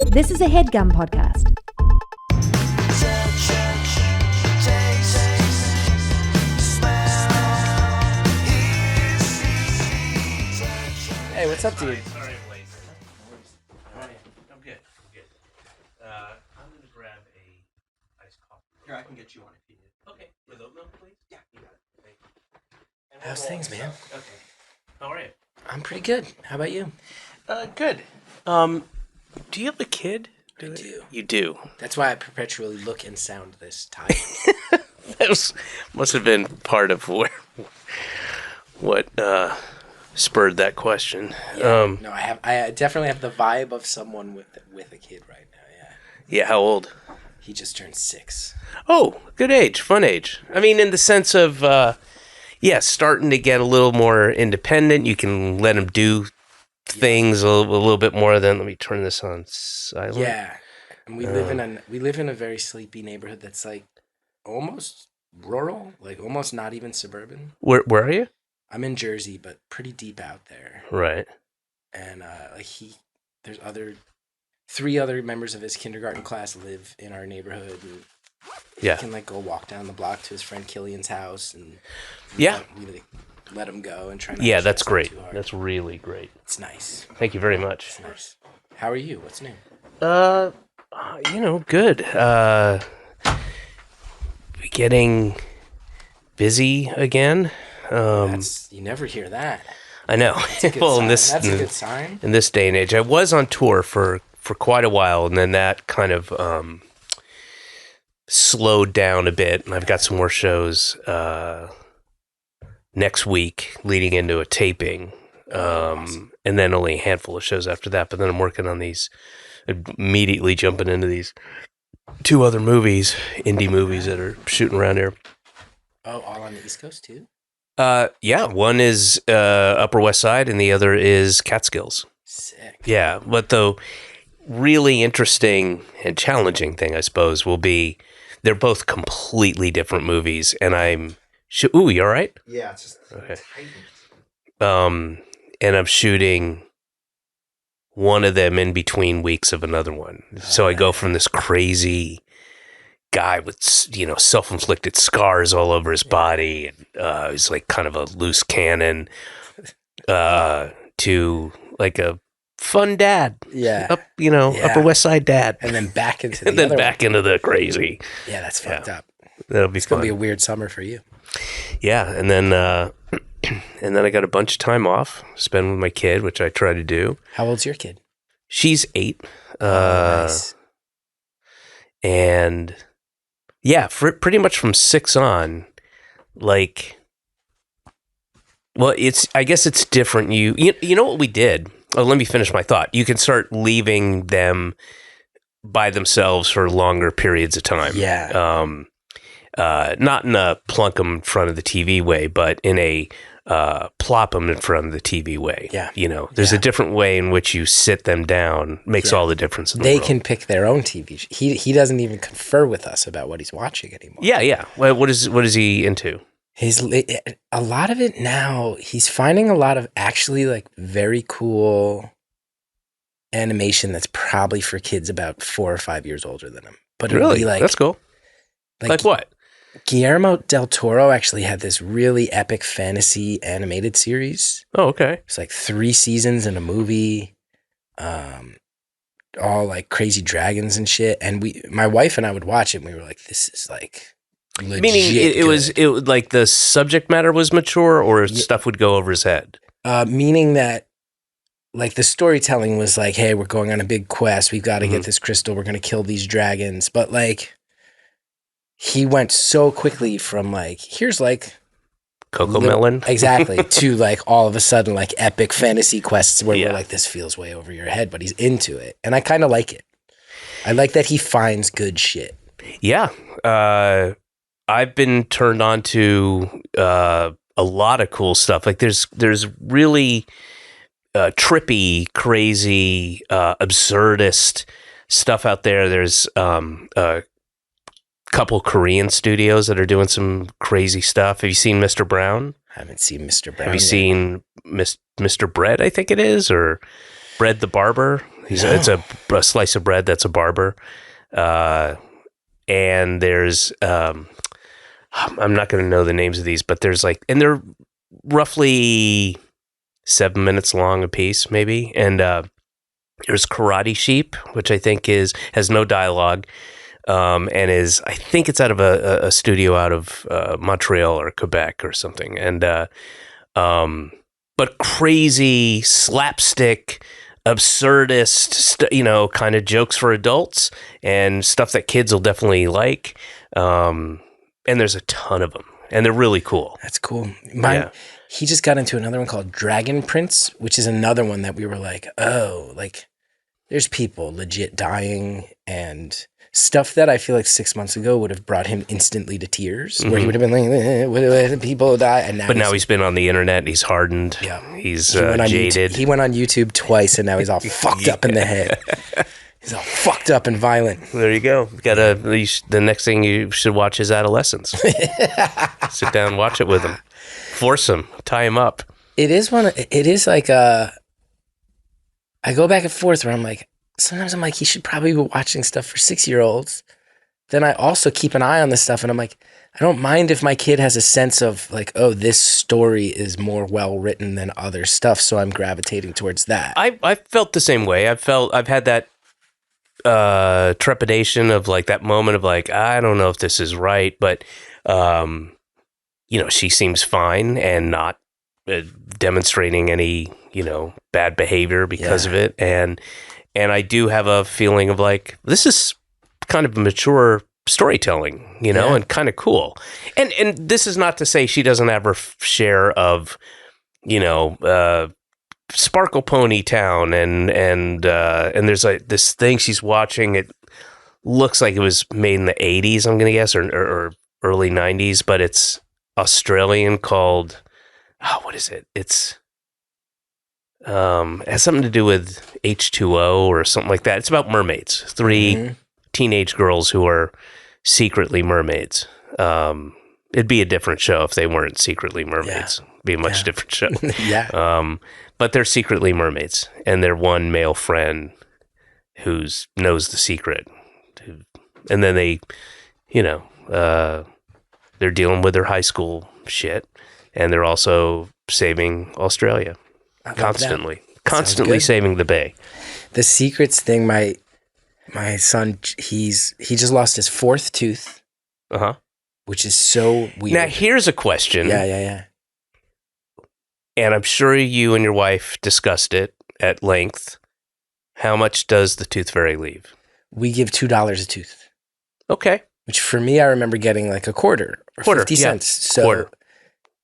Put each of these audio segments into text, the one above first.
This is a Headgum podcast. Hey, what's up, dude? Sorry I'm late. I'm good. I'm going to grab a iced coffee. Here, I can get you one if you need. Okay. With oat milk, please? Yeah, you got it. Thank you. How's things, man? Okay. How are you? I'm pretty good. How about you? Good. Do you have a kid? I do. You do. That's why I perpetually look and sound this tired. That must have been part of what spurred that question. No, I definitely have the vibe of someone with a kid right now. Yeah. Yeah. How old? He just turned 6. Oh, good age, fun age. I mean, in the sense of, starting to get a little more independent. You can let him do things a little bit more than. Let me turn this on silent. Yeah, and we live in a very sleepy neighborhood that's like almost rural, like almost not even suburban. Where are you? I'm in Jersey, but pretty deep out there. Right. And there's 3 other members of his kindergarten class live in our neighborhood. And Yeah. he can go walk down the block to his friend Killian's house, and we let him go and try. Not to That's stress him great. too hard. That's really great. It's nice. Thank you very much. It's nice. How are you? What's new? Good. Getting busy again. You never hear that. I know. That's a good sign. That's a good sign. In this day and age, I was on tour for quite a while, and then that kind of slowed down a bit. And I've got some more shows next week, leading into a taping, Awesome. and then only a handful of shows after that. But then I'm working on these, immediately jumping into these 2 other movies, indie movies that are shooting around here. Oh, all on the East Coast too? One is Upper West Side, and the other is Catskills. Sick. Yeah, but the really interesting and challenging thing, I suppose, will be they're both completely different movies, and ooh, you all right? Yeah, it's just okay. And I'm shooting one of them in between weeks of another one. So I go from this crazy guy with, self-inflicted scars all over his body, and he's like kind of a loose cannon, to like a fun dad. Yeah. Upper West Side dad. And then back into the and then other back into the crazy. Yeah, that's fucked up. That'll be It's fun. going to be a weird summer for you. Yeah, and then I got a bunch of time off, spend with my kid, which I try to do. How old's your kid? She's 8. Nice. And yeah, pretty much from 6 on, I guess it's different. You know what we did? Oh, let me finish my thought. You can start leaving them by themselves for longer periods of time. Yeah. Not in a plunk them in front of the TV way, but in a plop them in front of the TV way. Yeah. There's a different way in which you sit them down. Makes all the difference in the world. They can pick their own TV. He doesn't even confer with us about what he's watching anymore. Yeah. Well, what is he into? A lot of it now, he's finding a lot of actually very cool animation that's probably for kids about 4 or 5 years older than him. But it'll Really? be That's cool. Like what? Guillermo del Toro actually had this really epic fantasy animated series. Oh, okay. It's 3 seasons in a movie, all crazy dragons and shit. And my wife and I would watch it, and we were like, "This is legit." Meaning it was like the subject matter was mature, or stuff would go over his head. Meaning that the storytelling was hey, we're going on a big quest. We've got to get this crystal. We're going to kill these dragons. But he went so quickly from here's Coco Melon. Exactly. To all of a sudden epic fantasy quests where we're this feels way over your head, but he's into it. And I kind of like it. I like that he finds good shit. Yeah. I've been turned on to a lot of cool stuff. There's really trippy, crazy, absurdist stuff out there. There's a couple Korean studios that are doing some crazy stuff. Have you seen Mr. Brown? I haven't seen Mr. Brown. Have you seen Mr. Bread, I think it is, or Bread the Barber? It's a slice of bread that's a barber. And there's, I'm not going to know the names of these, but there's like, and they're roughly 7 minutes long a piece, maybe. And there's Karate Sheep, which I think has no dialogue, and I think it's out of a studio out of Montreal or Quebec or something. And but crazy slapstick, absurdist, kind of jokes for adults and stuff that kids will definitely like. And there's a ton of them, and they're really cool. That's cool. He just got into another one called Dragon Prince, which is another one that we were like, oh, like there's people legit dying and stuff that I feel like 6 months ago would have brought him instantly to tears, where he would have been like, people die. And now he's been on the internet. He's hardened. Yeah. He's jaded. He went on YouTube twice, and now he's all fucked up in the head. He's all fucked up and violent. There you go. The next thing you should watch is Adolescence. Sit down and watch it with him. Force him. Tie him up. It is like I go back and forth where I'm like, sometimes I'm like, he should probably be watching stuff for 6-year-olds. Then I also keep an eye on this stuff, and I'm like, I don't mind if my kid has a sense of like, oh, this story is more well written than other stuff, so I'm gravitating towards that. I felt the same way. I've had that trepidation of like that moment of like, I don't know if this is right, but she seems fine and not demonstrating any bad behavior because of it, and I do have a feeling of like, this is kind of mature storytelling, and kind of cool. And this is not to say she doesn't have her share of, Sparkle Pony Town and there's like this thing she's watching. It looks like it was made in the 80s, I'm going to guess, or early 90s, but it's Australian called, what is it? It's it has something to do with H2O or something like that. It's about mermaids. 3 teenage girls who are secretly mermaids. It'd be a different show if they weren't secretly mermaids. It'd be a much different show. But they're secretly mermaids, and their one male friend who knows the secret. And then they, they're dealing with their high school shit, and they're also saving Australia. Constantly saving the bay. The secrets thing, my son, he just lost his 4th tooth. Which is so weird. Now here's a question. Yeah. And I'm sure you and your wife discussed it at length. How much does the tooth fairy leave? We give $2 a tooth. Okay. Which for me, I remember getting like a quarter or 50 cents. So quarter.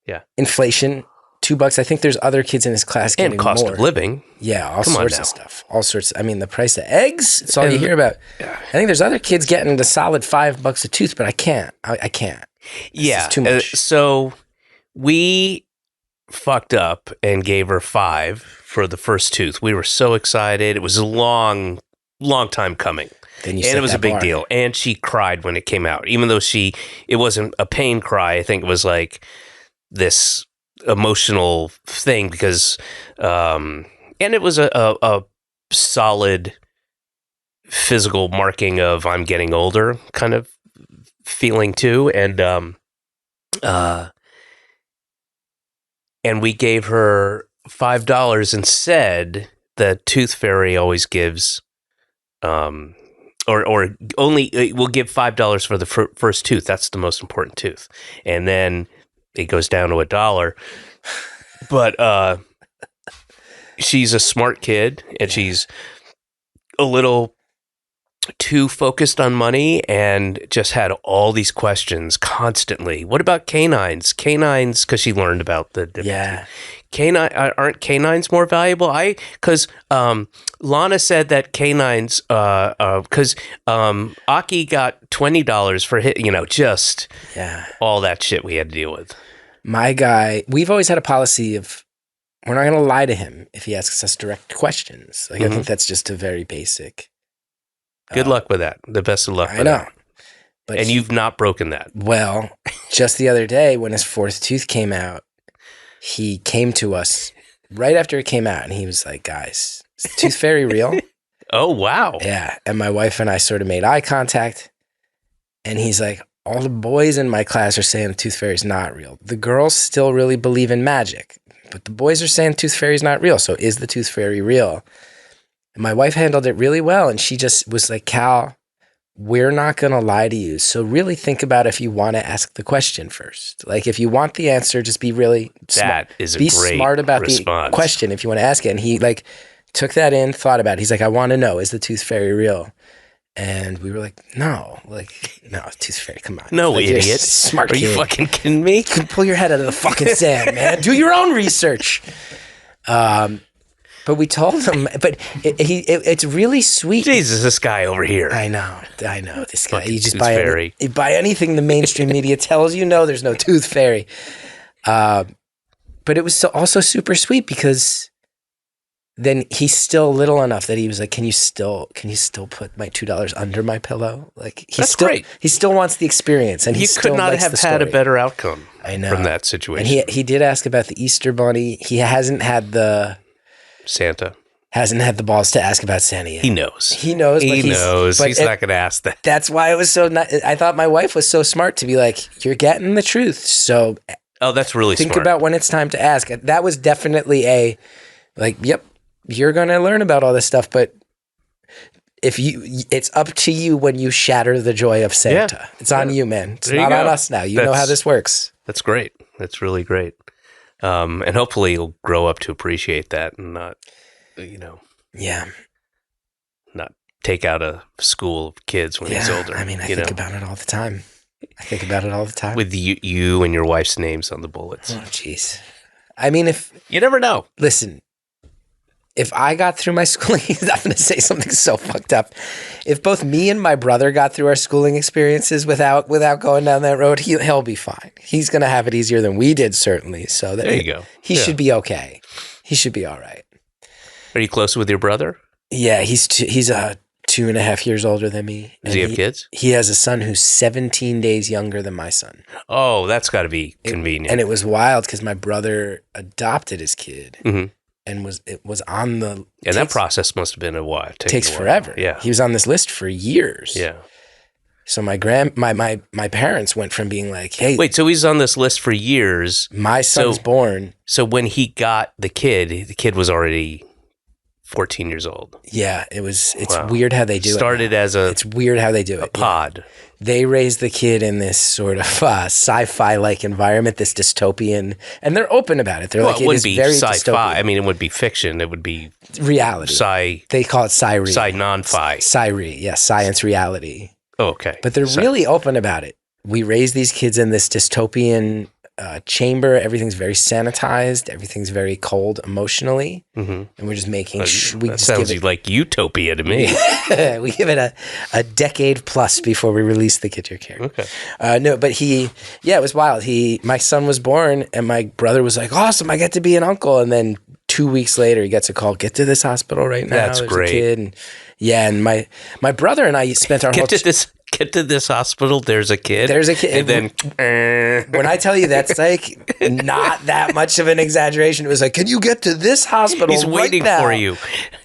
Yeah. Inflation. $2. I think there's other kids in his class getting more. And cost of living. Yeah, all sorts of stuff. All sorts. I mean, the price of eggs, it's all you hear about. Yeah. I think there's other kids getting the solid $5 a tooth, but I can't. I can't. Yeah. It's too much. So we fucked up and gave her $5 for the first tooth. We were so excited. It was a long time coming. And it was a big deal. And she cried when it came out, even though it wasn't a pain cry. I think it was like this emotional thing because and it was a solid physical marking of I'm getting older kind of feeling too, and we gave her $5 and said the tooth fairy always gives or only we'll give $5 for the first tooth. That's the most important tooth, and then it goes down to $1. But she's a smart kid, and she's a little too focused on money and just had all these questions constantly. What about canines? Canines, because she learned about the difference. Aren't canines more valuable? Because Lana said that canines, because Aki got $20 for just all that shit we had to deal with. My guy, we've always had a policy of we're not going to lie to him if he asks us direct questions. Like I think that's just a very basic. Good luck with that. The best of luck with that. But you've not broken that. Well, just the other day when his 4th tooth came out, he came to us right after it came out, and he was like, guys, is the tooth fairy real? Oh, wow. Yeah. And my wife and I sort of made eye contact. And he's like, all the boys in my class are saying the tooth fairy is not real. The girls still really believe in magic, but the boys are saying tooth fairy is not real. So is the tooth fairy real? And my wife handled it really well. And she just was like, Cal, we're not going to lie to you. So really think about if you want to ask the question first. Like if you want the answer, just be really That is a be great smart about response. the question if you want to ask it. And he like took that in, thought about it. He's like, I want to know, is the tooth fairy real? And we were like, no, tooth fairy, come on. No, like, idiot. Smart Are kid. you fucking kidding me? You can pull your head out of the fucking sand, man. Do your own research. But we told him, but it's really sweet. Jesus, this guy over here. I know. This guy, Fucking you just tooth fairy. buy anything the mainstream media tells you. No, there's no tooth fairy. But it was also super sweet because then he's still little enough that he was like, can you still put my $2 under my pillow? Like That's great. He still wants the experience, and he You could not likes have the had a story. better outcome I know. from that situation. And he did ask about the Easter Bunny. He hasn't had the Santa. balls to ask about Santa yet. He knows. He knows. He knows. but He's not going to ask that. That's why it was so. I thought my wife was so smart to be like, "You're getting the truth." So Oh, that's really think smart. about when it's time to ask. That was definitely yep, you're going to learn about all this stuff, but it's up to you when you shatter the joy of Santa. Yeah. It's on you, man. It's There you not on go. us now. You know how this works. That's great. That's really great. And hopefully he'll grow up to appreciate that and not, Yeah. not take out a school of kids when he's older. I mean, I think about it all the time. With you and your wife's names on the bullets. Oh, jeez. I mean, You never know. listen, if I got through my schooling, I'm going to say something so fucked up. If both me and my brother got through our schooling experiences without going down that road, he'll be fine. He's going to have it easier than we did, certainly. So There you go. He should be okay. He should be all right. Are you close with your brother? Yeah, he's 2.5 years older than me. Does he have kids? He has a son who's 17 days younger than my son. Oh, that's got to be convenient. And it was wild because my brother adopted his kid. Mhm. And it was on the And that process must have been a while. takes forever. Yeah. He was on this list for years. Yeah. So my parents went from being like, "Hey, Wait, so he's on this list for years. my son's born." So when he got the kid was already 14 years old. Yeah, it's Wow. weird how they do Started it. as a It's weird how they do it. Yeah. pod. They raise the kid in this sort of sci-fi like environment, this dystopian, and they're open about it. They're Well, like, it it wouldn't is be very sci-fi. dystopian. I mean, it would be fiction. It would be Reality. They call it sci-re. non-fi. Sci-re, yes, science reality. Oh, okay. But they're really open about it. We raise these kids in this dystopian chamber. Everything's very sanitized. Everything's very cold emotionally. Mhm. And we're just making That sounds like utopia to me. we give it a decade plus before we release the kid your care. Okay. No, but it was wild. My son was born and my brother was like, awesome, I get to be an uncle. And then 2 weeks later, he gets a call, get to this hospital right now. That's There's great. A kid. And my brother and I spent our Get to this hospital. There's a kid. There's a kid. And then when I tell you that's like not that much of an exaggeration, it was like, can you get to this hospital he's right waiting now? for you.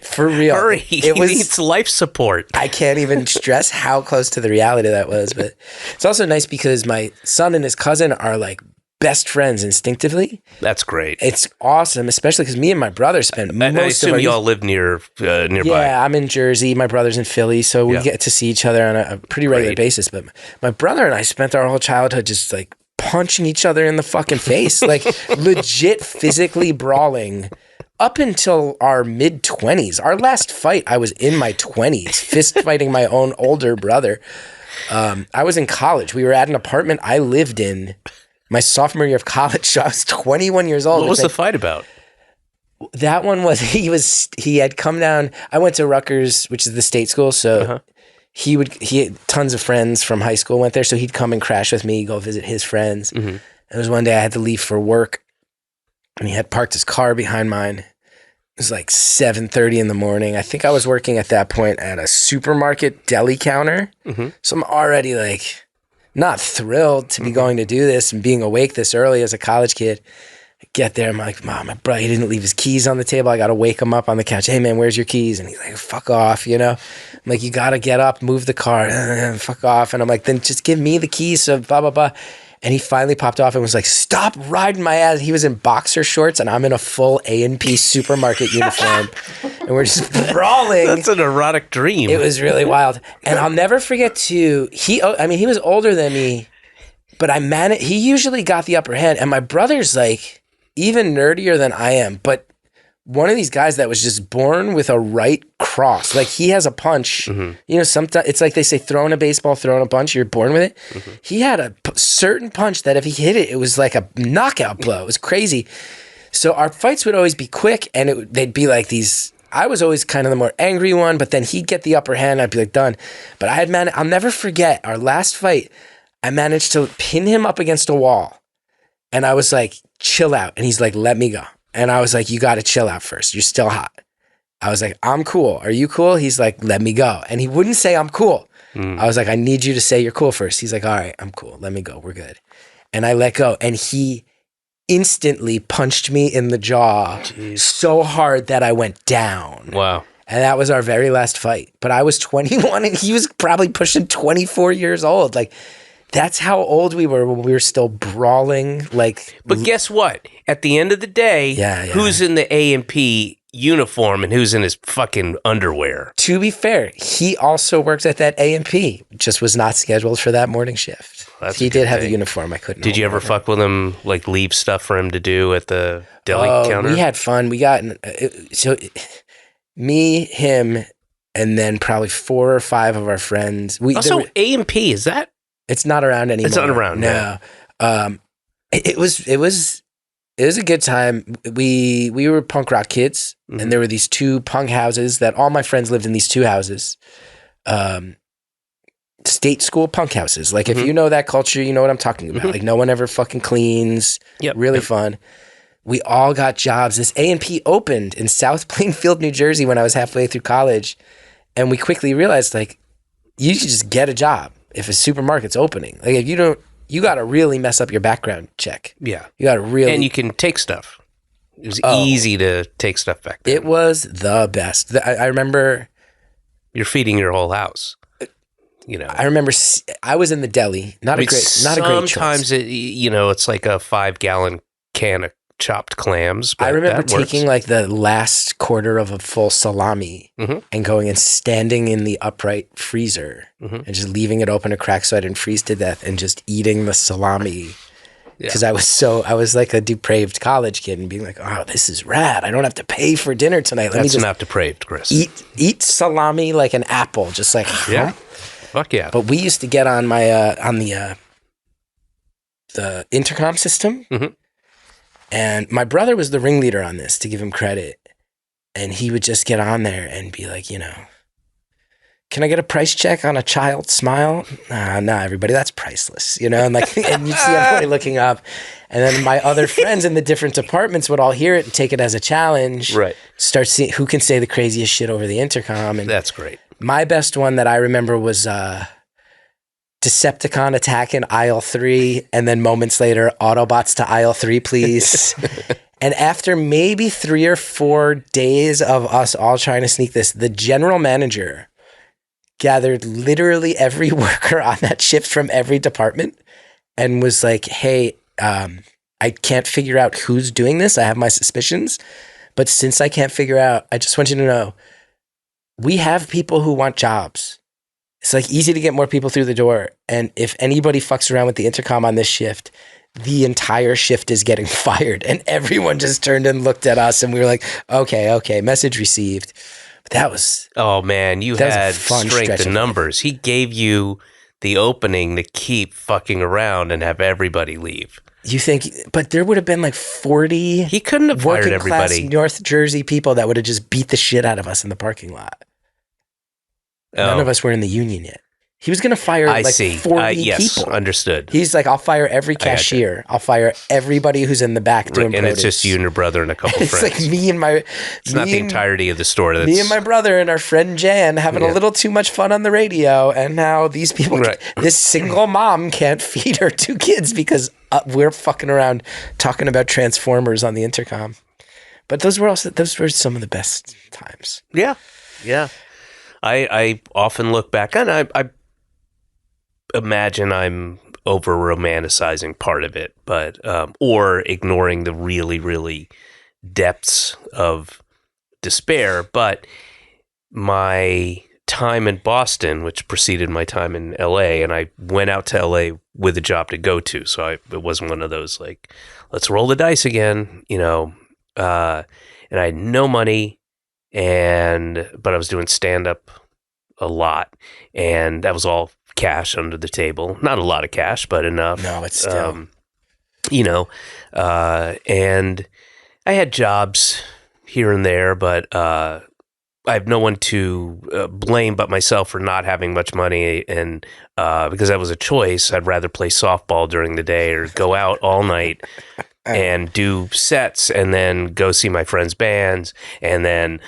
For real. Hurry. He needs life support. I can't even stress how close to the reality that was. But it's also nice because my son and his cousin are like best friends instinctively. That's great. It's awesome, especially because me and my brother spent most I of assume our y'all live nearby. Yeah, I'm in Jersey. My brother's in Philly, so we Yeah. get to see each other on a pretty regular Great. basis. But my brother and I spent our whole childhood just like punching each other in the fucking face, like legit physically brawling up until our mid-20s. Our last fight, I was in my 20s, fist fighting my own older brother. I was in college. We were at an apartment I lived in my sophomore year of college. So I was 21 years old. What was the fight about? That one was he had come down. I went to Rutgers, which is the state school, so he had tons of friends from high school went there, so he'd come and crash with me, go visit his friends. Mm-hmm. It was one day I had to leave for work, and he had parked his car behind mine. It was like 7:30 in the morning. I think I was working at that point at a supermarket deli counter, so I'm already like not thrilled to be going to do this and being awake this early as a college kid. I Get there, I'm like, Mom, my brother, he didn't leave his keys on the table. I got to wake him up on the couch. Hey, man, where's your keys? And he's like, fuck off, you know? I'm like, you got to get up, move the car, fuck off. And I'm like, then just give me the keys, so blah, blah, blah. And he finally popped off and was like, stop riding my ass. He was in boxer shorts and I'm in a full A&P supermarket uniform. And we're just brawling. That's an erotic dream. It was really wild. And I'll never forget too, he was older than me, but he usually got the upper hand. And my brother's like even nerdier than I am, but one of these guys that was just born with a right cross. Like he has a punch, you know, sometimes it's like they say throwing a baseball, throwing a punch, you're born with it. He had a certain punch that if he hit it, it was like a knockout blow. It was crazy. So our fights would always be quick and they'd be like these, I was always kind of the more angry one, but then he'd get the upper hand. I'd be like, done. But I'll never forget our last fight. I managed to pin him up against a wall and I was like, chill out. And he's like, let me go. And I was like, you got to chill out first. You're still hot. I was like, I'm cool. Are you cool? He's like, let me go. And he wouldn't say I'm cool. I was like, I need you to say you're cool first. He's like, all right, I'm cool. Let me go. We're good. And I let go. And he instantly punched me in the jaw so hard that I went down. Wow. And that was our very last fight. But I was 21 and he was probably pushing 24 years old. Like, that's how old we were when we were still brawling. Like, but guess what? At the end of the day, who's in the A&P uniform and who's in his fucking underwear? To be fair, he also works at that A&P, just was not scheduled for that morning shift. He did have a uniform. I couldn't. Did you ever fuck with him, like leave stuff for him to do at the deli counter? We had fun. We got, me, him, and then probably 4 or 5 of our friends. Also, A&P, is that? It's not around anymore. It's not around. No. It was a good time. We were punk rock kids, and there were these 2 punk houses that all my friends lived in. These 2 houses, state school punk houses. Like if you know that culture, you know what I'm talking about. Like no one ever fucking cleans. Really fun. We all got jobs. This A&P opened in South Plainfield, New Jersey when I was halfway through college, and we quickly realized like you should just get a job. If a supermarket's opening, like if you don't, you got to really mess up your background check. Yeah. You got to really. And you can take stuff. It was easy to take stuff back then. It was the best. I remember. You're feeding your whole house. You know. I remember I was in the deli. Not a great choice. Sometimes, it's like a 5-gallon can of chopped clams. I remember taking like the last quarter of a full salami and going and standing in the upright freezer and just leaving it open a crack so I didn't freeze to death and just eating the salami because I was like a depraved college kid and being like, oh, this is rad. I don't have to pay for dinner tonight. That's not depraved, Chris. Eat salami like an apple, just like fuck yeah. But we used to get on my on the intercom system. And my brother was the ringleader on this, to give him credit. And he would just get on there and be like, can I get a price check on a child smile? Nah, everybody, that's priceless, And like, and you'd see everybody looking up. And then my other friends in the different departments would all hear it and take it as a challenge. Right. Start seeing who can say the craziest shit over the intercom. And that's great. My best one that I remember was Decepticon attack in aisle 3, and then moments later, Autobots to aisle 3, please. And after maybe 3 or 4 days of us all trying to sneak this, the general manager gathered literally every worker on that shift from every department and was like, hey, I can't figure out who's doing this. I have my suspicions. But since I can't figure out, I just want you to know, we have people who want jobs. It's like easy to get more people through the door. And if anybody fucks around with the intercom on this shift, the entire shift is getting fired. And everyone just turned and looked at us and we were like, okay, message received. But that was... Oh man, you had strength in numbers. He gave you the opening to keep fucking around and have everybody leave. You think, but there would have been like 40 he couldn't have fired everybody. North Jersey people that would have just beat the shit out of us in the parking lot. None of us were in the union yet. He was going to fire I like see. 40 yes, people. Understood. He's like, I'll fire every cashier. I'll fire everybody who's in the back doing And produce. it's just you and your brother and a couple It's friends. like me and my... It's not the entirety of the store. That's, me and my brother and our friend Jan having a little too much fun on the radio, and now these people... This single mom can't feed her 2 kids because we're fucking around talking about Transformers on the intercom. But those were some of the best times. Yeah. I often look back, and I imagine I'm over romanticizing part of it, but or ignoring the really, really depths of despair. But my time in Boston, which preceded my time in LA, and I went out to LA with a job to go to, so it wasn't one of those like, let's roll the dice again, and I had no money, but I was doing stand up a lot, and that was all cash under the table. Not a lot of cash, but enough. No, it's still... and I had jobs here and there, but I have no one to blame but myself for not having much money. And because that was a choice, I'd rather play softball during the day or go out all night and do sets and then go see my friends' bands and then,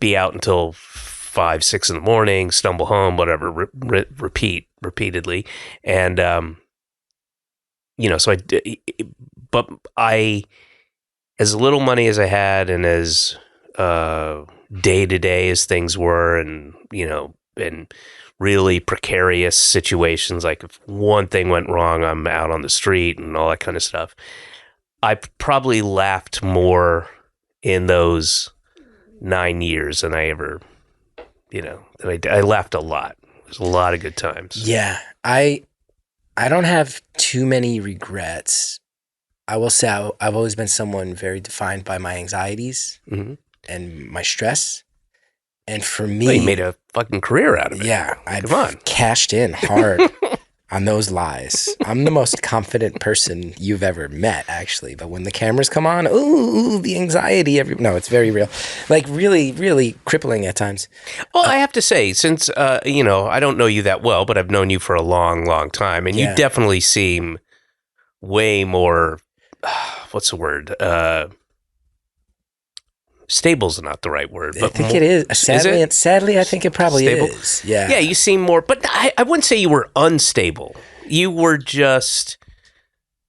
be out until 5, 6 in the morning, stumble home, whatever, repeatedly. And, so I, as little money as I had and as day to day as things were, and, and really precarious situations, like if one thing went wrong, I'm out on the street and all that kind of stuff. I probably laughed more in those 9 years than I ever, I laughed a lot. There's a lot of good times. Yeah. I don't have too many regrets. I will say I've always been someone very defined by my anxieties and my stress. And for me... Well, you made a fucking career out of it. Yeah. I've cashed in hard on those lies. I'm the most confident person you've ever met, actually. But when the cameras come on, ooh, the anxiety. No, it's very real. Like really, really crippling at times. Well, I have to say, since, I don't know you that well, but I've known you for a long, long time. And you definitely seem way more, what's the word? Stable's not the right word. But I think it is. Sadly, I think it probably is. Yeah. Yeah, you seem more, but I wouldn't say you were unstable. You were just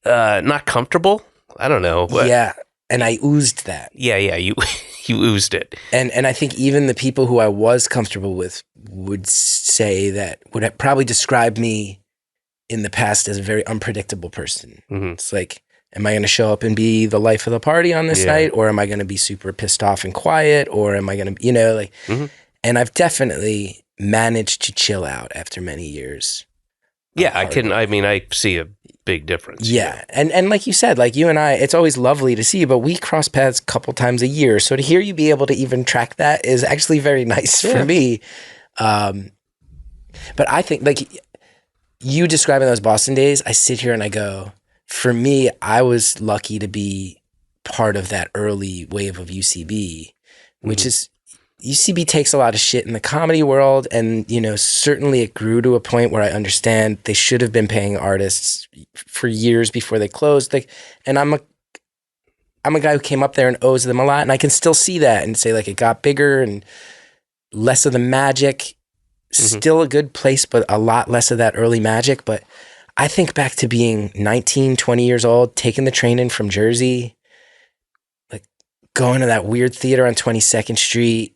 not comfortable. I don't know. Yeah, and I oozed that. Yeah, you oozed it. And I think even the people who I was comfortable with would probably describe me in the past as a very unpredictable person. Mm-hmm. It's like, am I going to show up and be the life of the party on this night? Or am I going to be super pissed off and quiet? Or am I going to, and I've definitely managed to chill out after many years. Yeah, I see a big difference. Yeah. And like you said, like you and I, it's always lovely to see you, but we cross paths a couple times a year. So to hear you be able to even track that is actually very nice for me. But I think like you describing those Boston days, I sit here and I go, for me, I was lucky to be part of that early wave of UCB, which is UCB takes a lot of shit in the comedy world. And, certainly it grew to a point where I understand they should have been paying artists for years before they closed. And I'm a guy who came up there and owes them a lot. And I can still see that and say like it got bigger and less of the magic, still a good place, but a lot less of that early magic. But I think back to being 19, 20 years old, taking the train in from Jersey, like going to that weird theater on 22nd Street,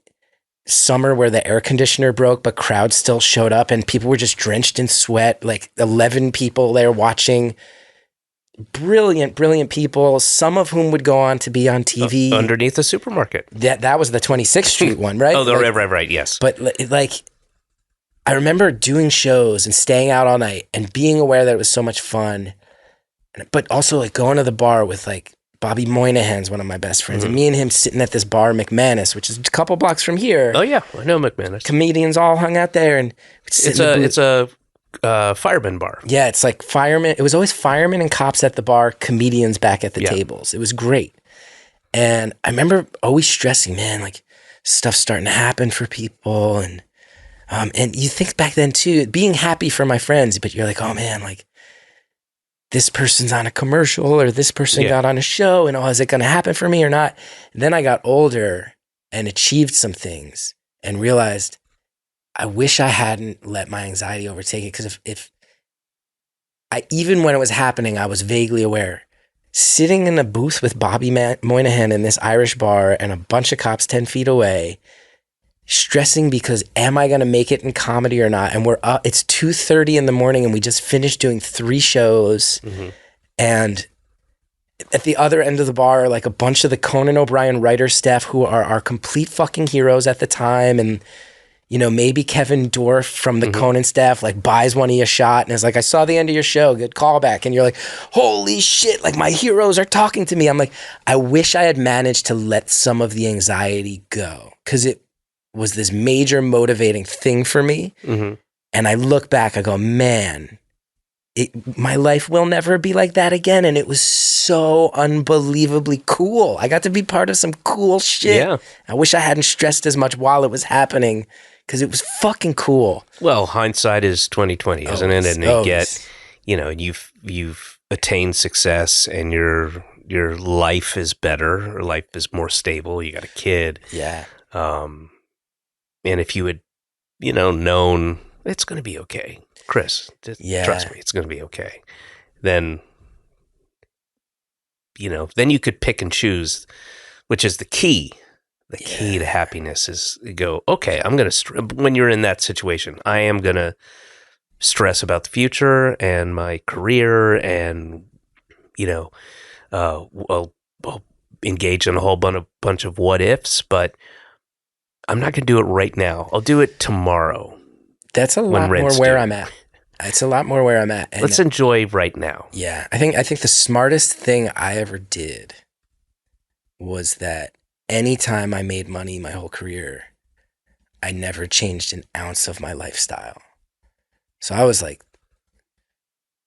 summer where the air conditioner broke, but crowds still showed up and people were just drenched in sweat, like 11 people there watching. Brilliant, brilliant people, some of whom would go on to be on TV. Underneath the supermarket. That was the 26th Street one, right? Right, yes. But like... I remember doing shows and staying out all night and being aware that it was so much fun, but also like going to the bar with like Bobby Moynihan's one of my best friends, and me and him sitting at this bar, McManus, which is a couple blocks from here. Oh yeah, I know McManus. Comedians all hung out there, and it's a fireman bar. Yeah, it's like firemen. It was always firemen and cops at the bar, comedians back at the tables. It was great, and I remember always stressing, man, like stuff's starting to happen for people, and And you think back then too, being happy for my friends, but you're like, oh man, like this person's on a commercial or this person got on a show and is it going to happen for me or not? And then I got older and achieved some things and realized I wish I hadn't let my anxiety overtake it. Because if I, even when it was happening, I was vaguely aware. Sitting in a booth with Bobby Moynihan in this Irish bar and a bunch of cops 10 feet away, stressing because am I going to make it in comedy or not? And we're up, it's 2:30 in the morning and we just finished doing 3 shows. Mm-hmm. And at the other end of the bar, like a bunch of the Conan O'Brien writer staff who are our complete fucking heroes at the time. And, you know, maybe Kevin Dorff from the Conan staff like buys one of you a shot and is like, I saw the end of your show, good callback. And you're like, holy shit, like my heroes are talking to me. I'm like, I wish I had managed to let some of the anxiety go because it was this major motivating thing for me. Mm-hmm. And I look back, I go, man, my life will never be like that again. And it was so unbelievably cool. I got to be part of some cool shit. Yeah. I wish I hadn't stressed as much while it was happening because it was fucking cool. Well, hindsight is 20/20, isn't it? And you get, you know, you've attained success and your life is better, or life is more stable. You got a kid. Yeah. And if you had, you know, known it's going to be okay, Chris, just trust me, it's going to be okay, then, you know, then you could pick and choose, which is the key. The key to happiness is you go, okay, I'm going to, when you're in that situation, I am going to stress about the future and my career and, you know, I'll engage in a whole bunch of what ifs, but I'm not going to do it right now. I'll do it tomorrow. That's a lot more where I'm at. It's a lot more where I'm at. And let's enjoy right now. Yeah. I think the smartest thing I ever did was that anytime I made money my whole career, I never changed an ounce of my lifestyle. So I was like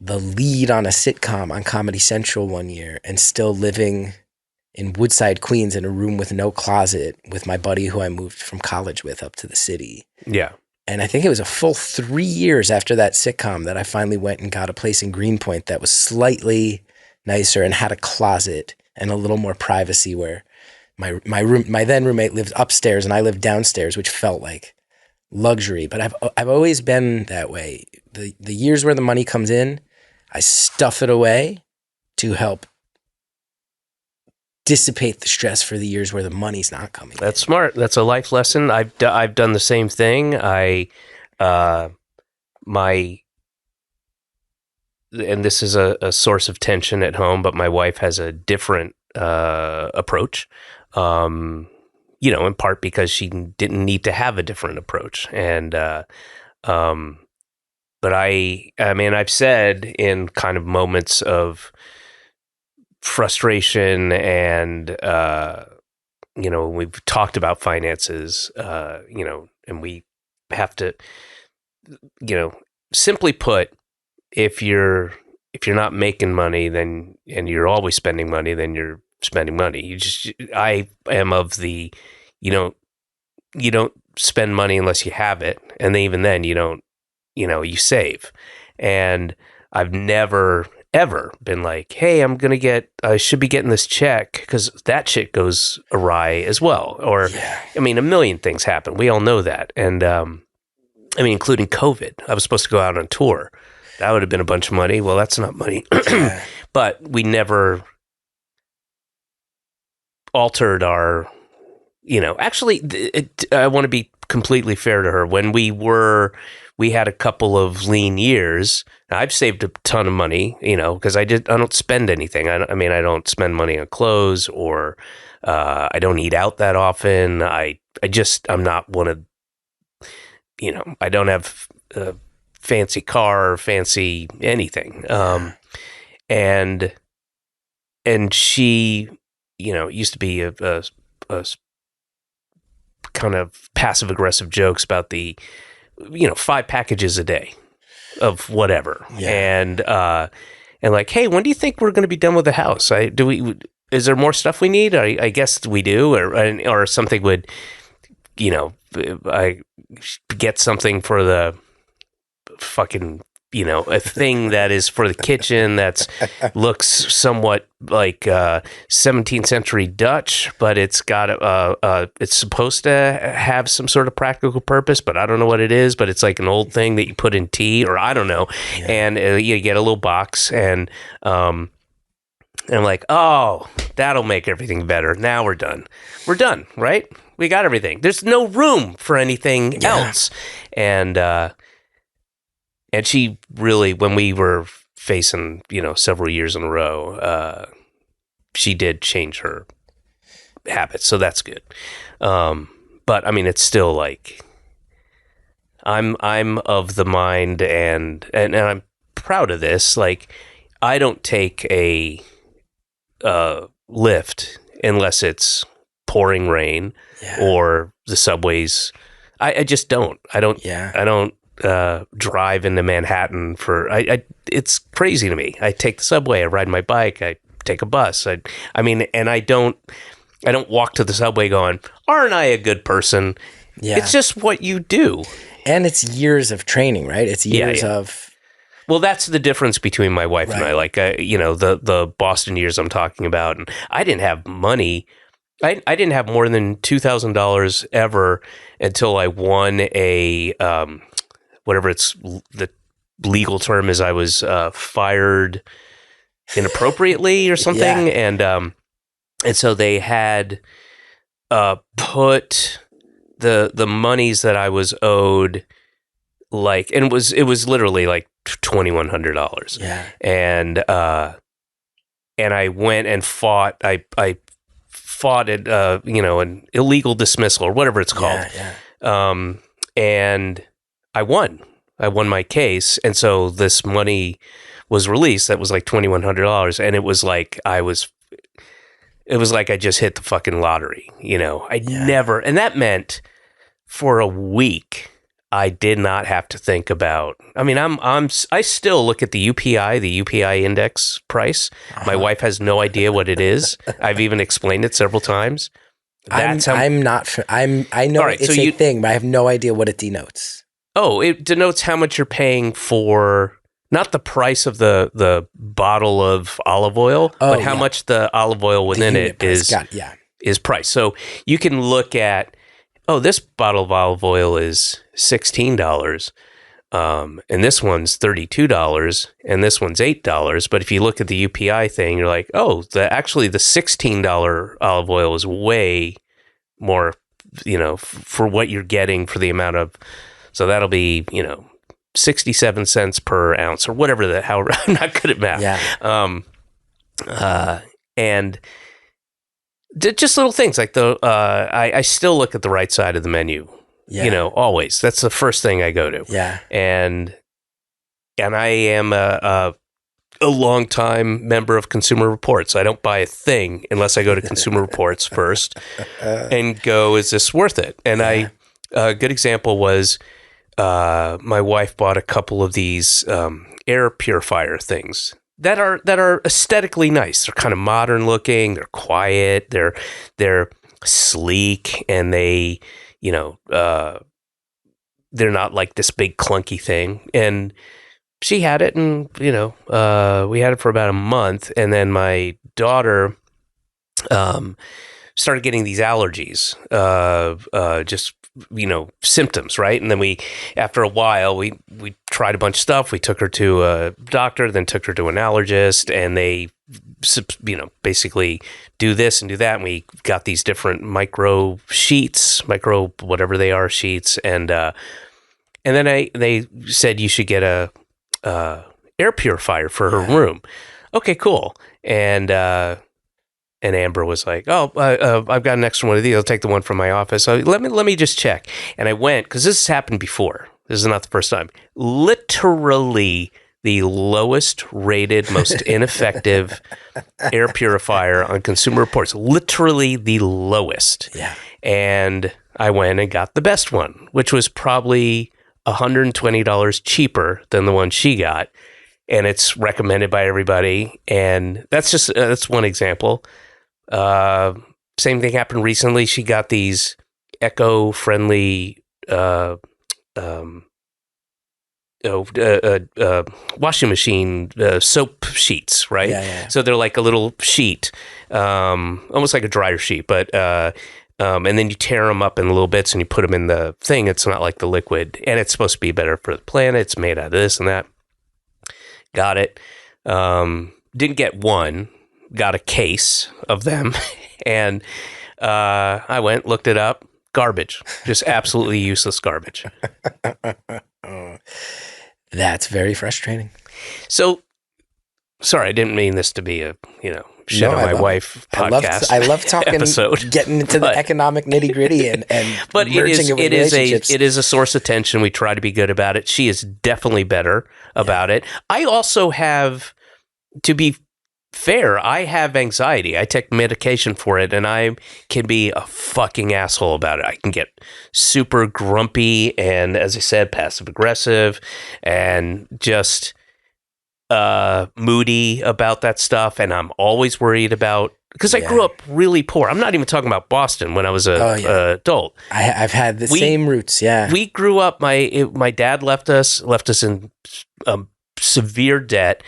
the lead on a sitcom on Comedy Central one year and still living in Woodside, Queens, in a room with no closet with my buddy who I moved from college with up to the city. Yeah. And I think it was a full 3 years after that sitcom that I finally went and got a place in Greenpoint that was slightly nicer and had a closet and a little more privacy where my then roommate lived upstairs and I lived downstairs, which felt like luxury. But I've always been that way. The years where the money comes in, I stuff it away to help dissipate the stress for the years where the money's not coming. That's smart. That's a life lesson. I've done the same thing. And this is a source of tension at home, but my wife has a different approach. You know, in part because she didn't need to have a different approach. And but I mean, I've said in kind of moments of frustration and, you know, we've talked about finances, you know, and we have to, you know, simply put, if you're not making money, then, and you're always spending money, then you're spending money. I am of the, you don't spend money unless you have it. And then even then you don't, you know, you save. And I've never ever been like, hey, I should be getting this check, because that shit goes awry as well. Or, I mean, a million things happen. We all know that. And, I mean, including COVID. I was supposed to go out on tour. That would have been a bunch of money. Well, that's not money. But we never altered our, you know, actually, I want to be completely fair to her. When we had a couple of lean years. I've saved a ton of money, you know, because I don't spend anything. I mean, I don't spend money on clothes, or I don't eat out that often. I'm not one of, you know, I don't have a fancy car or fancy anything. And she, you know, used to be a kind of passive aggressive jokes about the, you know, 5 packages a day of whatever. And like, hey, when do you think we're going to be done with the house? Is there more stuff we need? I guess we do, or something would, you know, I get something for the fucking, a thing that is for the kitchen that's looks somewhat like 17th century Dutch, but it's got it's supposed to have some sort of practical purpose, but I don't know what it is. But it's like an old thing that you put in tea, or I don't know. Yeah. And you get a little box, and I'm like, oh, that'll make everything better. Now we're done. We're done, right? We got everything. There's no room for anything else, and she really, when we were facing, several years in a row, she did change her habits. So that's good. But I mean, it's still like, I'm of the mind, and I'm proud of this. Like, I don't take a lift unless it's pouring rain or the subways. I just don't. I don't drive into Manhattan for it's crazy to me. I take the subway, I ride my bike, I take a bus. I mean, and I don't walk to the subway going, aren't I a good person? Yeah. It's just what you do. And it's years of training, right? It's years of. Well, that's the difference between my wife and I. Like, the Boston years I'm talking about, and I didn't have money. I didn't have more than $2,000 ever until I won a whatever the legal term is. I was fired inappropriately or something, and so they had put the monies that I was owed, like, and it was literally like $2,100. Yeah, and I went and fought. I fought it, an illegal dismissal or whatever it's called. And I won my case. And so this money was released. That was like $2,100. And it was like I just hit the fucking lottery. Never, and that meant for a week, I did not have to think about. I mean, I still look at the UPI index price. My wife has no idea what it is. I've even explained it several times. I know right, it's a thing, but I have no idea what it denotes. Oh, it denotes how much you're paying for, not the price of the bottle of olive oil, but how much the olive oil within it is priced. So you can look at, this bottle of olive oil is $16, and this one's $32, and this one's $8. But if you look at the UPI thing, you're like, the $16 olive oil is way more, for what you're getting for the amount of. So that'll be, 67 cents per ounce or whatever I'm not good at math. Yeah. And just little things like I still look at the right side of the menu, always. That's the first thing I go to. Yeah. And I am a longtime member of Consumer Reports. I don't buy a thing unless I go to Consumer Reports first and go, is this worth it? And a good example was, my wife bought a couple of these air purifier things that are aesthetically nice. They're kind of modern looking. They're quiet. They're sleek, and they, they're not like this big clunky thing. And she had it, and we had it for about a month, and then my daughter started getting these allergies, just symptoms, right? And then after a while, we tried a bunch of stuff. We took her to a doctor, then took her to an allergist, and they, basically do this and do that. And we got these different micro whatever they are, sheets. And then they said you should get a air purifier for her room. Okay, cool. And Amber was like, I've got an extra one of these. I'll take the one from my office. So let me just check. And I went, because this has happened before. This is not the first time. Literally the lowest rated, most ineffective air purifier on Consumer Reports. Literally the lowest. Yeah. And I went and got the best one, which was probably $120 cheaper than the one she got. And it's recommended by everybody. And that's one example. Same thing happened recently. She got these eco-friendly washing machine soap sheets, right? Yeah. So they're like a little sheet, almost like a dryer sheet, but and then you tear them up in little bits and you put them in the thing. It's not like the liquid, and it's supposed to be better for the planet. It's made out of this and that. Got it. Didn't get one. Got a case of them, and I went, looked it up. Garbage. Just absolutely useless garbage. That's very frustrating. So, sorry, I didn't mean this to be a, shit on my wife podcast. I love talking, episode, getting into the economic nitty gritty and but merging it with relationships. It is a source of tension. We try to be good about it. She is definitely better about it. I also have, to be fair, I have anxiety. I take medication for it, and I can be a fucking asshole about it. I can get super grumpy and, as I said, passive aggressive and just moody about that stuff. And I'm always worried about, because I grew up really poor. I'm not even talking about Boston when I was an adult. I've had the same roots. Yeah, we grew up. My dad left us in severe debt.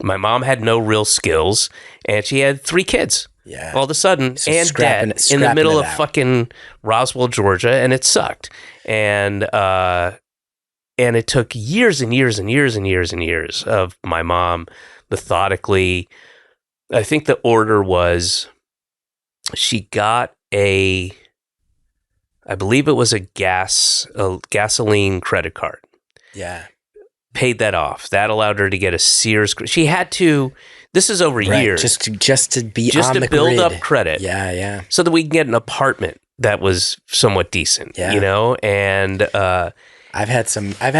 My mom had no real skills, and she had 3 kids. Yeah. All of a sudden, So and dead in the middle of fucking Roswell, Georgia, and it sucked. And it took years and years and years and years and years of my mom methodically. I think the order was she got I believe it was a gasoline credit card. Yeah. Paid that off. That allowed her to get a Sears. She had to. This is over years, just to be just on to the build grid. up credit. Yeah. So that we can get an apartment that was somewhat decent. Yeah. And I've had some. I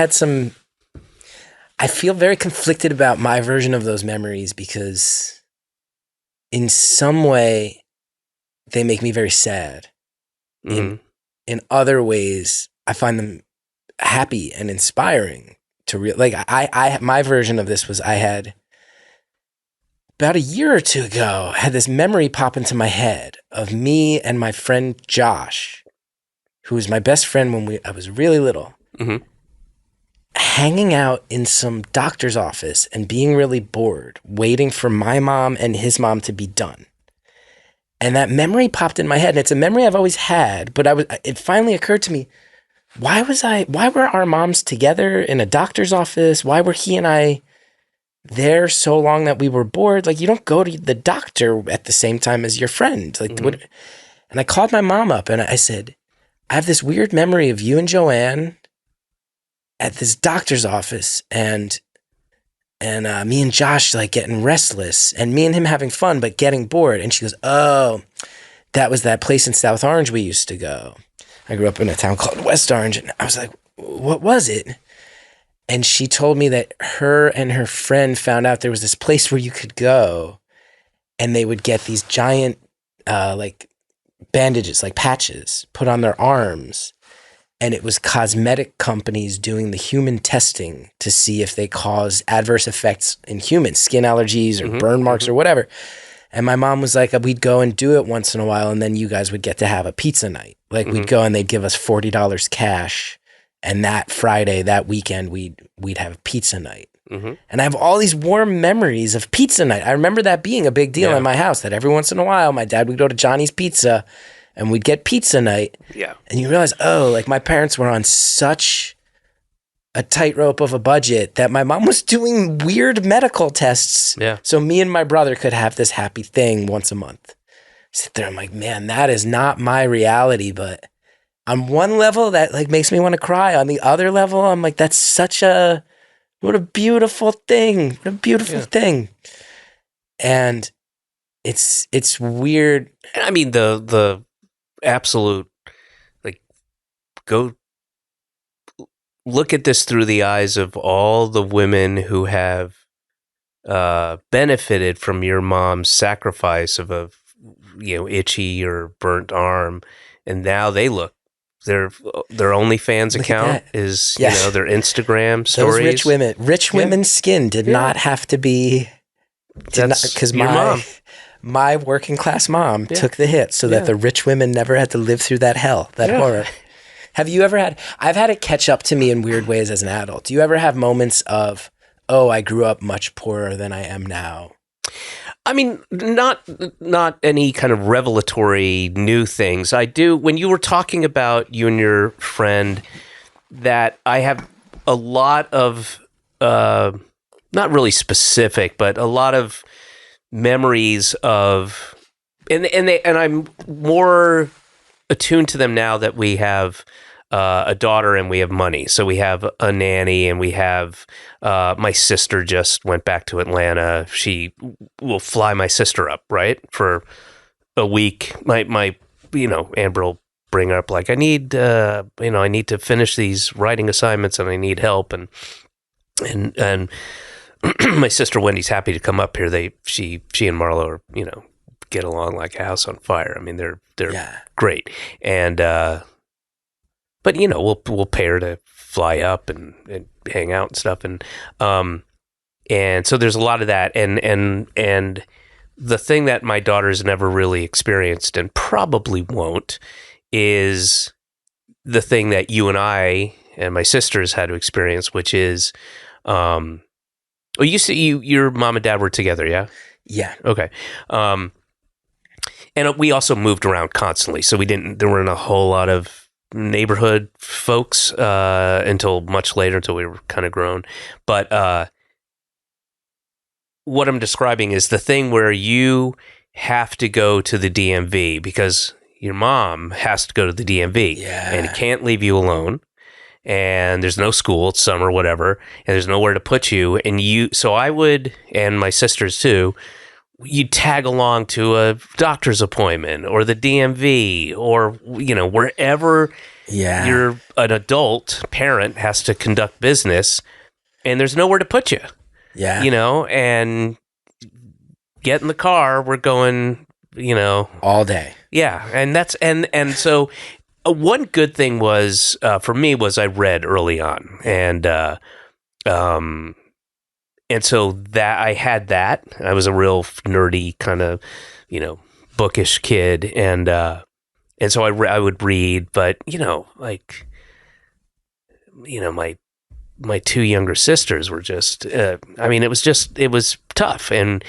feel very conflicted about my version of those memories because, in some way, they make me very sad. In other ways, I find them happy and inspiring. My version of this was I had about a year or two ago, I had this memory pop into my head of me and my friend Josh, who was my best friend when I was really little, hanging out in some doctor's office and being really bored, waiting for my mom and his mom to be done. And that memory popped in my head. And it's a memory I've always had, but it finally occurred to me, why were our moms together in a doctor's office? Why were he and I there so long that we were bored? Like, you don't go to the doctor at the same time as your friend. Like, what? And I called my mom up and I said, I have this weird memory of you and Joanne at this doctor's office and me and Josh like getting restless and me and him having fun, but getting bored. And she goes, oh, that was that place in South Orange we used to go. I grew up in a town called West Orange, and I was like, what was it? And she told me that her and her friend found out there was this place where you could go, and they would get these giant, like, bandages, like patches, put on their arms, and it was cosmetic companies doing the human testing to see if they cause adverse effects in humans, skin allergies or burn marks or whatever. And my mom was like, we'd go and do it once in a while, and then you guys would get to have a pizza night. Like, we'd go and they'd give us $40 cash, and that Friday, that weekend, we'd have pizza night. And I have all these warm memories of pizza night. I remember that being a big deal in my house, that every once in a while, my dad would go to Johnny's Pizza, and we'd get pizza night. Yeah. And you realize, like, my parents were on such a tightrope of a budget that my mom was doing weird medical tests. Yeah. So me and my brother could have this happy thing once a month. Sit there, I'm like, man, that is not my reality. But on one level, that like makes me want to cry. On the other level, I'm like, that's what a beautiful thing. What a beautiful thing. And it's weird. I mean, the absolute, like, go look at this through the eyes of all the women who have benefited from your mom's sacrifice of a itchy or burnt arm, and now they look their OnlyFans account is their Instagram stories. Those rich women's skin did not have to be because my working class mom took the hit so that the rich women never had to live through that hell, that horror. Have you ever had, I've had it catch up to me in weird ways as an adult. Do you ever have moments of, oh, I grew up much poorer than I am now? I mean, not any kind of revelatory new things. I do, when you were talking about you and your friend, that I have a lot of, not really specific, but a lot of memories of, and I'm more attuned to them now that we have a daughter and we have money. So we have a nanny, and we have my sister just went back to Atlanta. She will fly my sister up, right, for a week. My Amber will bring her up like, I need I need to finish these writing assignments and I need help, and my sister Wendy's happy to come up here. She and Marlo are, get along like a house on fire. I mean, they're great. And but we'll pay her to fly up and hang out and stuff, and so there's a lot of that, and the thing that my daughter's never really experienced and probably won't is the thing that you and I and my sisters had to experience, which is, you say your mom and dad were together, yeah? Yeah. Okay. And we also moved around constantly, so there weren't a whole lot of neighborhood folks until much later, until we were kind of grown. But what I'm describing is the thing where you have to go to the DMV because your mom has to go to the DMV, and can't leave you alone. And there's no school, it's summer, whatever, and there's nowhere to put you. So I would, and my sisters too, you'd tag along to a doctor's appointment or the DMV or, wherever you're an adult parent has to conduct business, and there's nowhere to put you. Yeah. And get in the car, we're going, all day. Yeah. And that's, and so one good thing was, for me, was I read early on, and so that I had that. I was a real nerdy kind of, bookish kid, and so I would read, but my two younger sisters were just, it was tough, and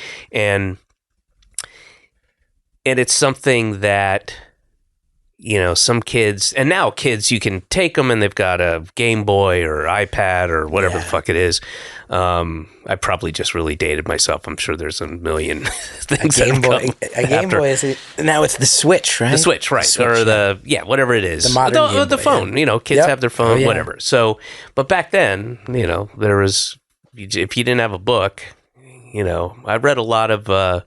it's something that, some kids, and now kids, you can take them and they've got a Game Boy or iPad or whatever the fuck it is. I probably just really dated myself. I'm sure there's a million things. A Game Boy is now it's the Switch, right? The Switch, right? Switch, or whatever it is. The modern the phone. Kids have their phone, whatever. So, but back then, there was, if you didn't have a book, I read a lot of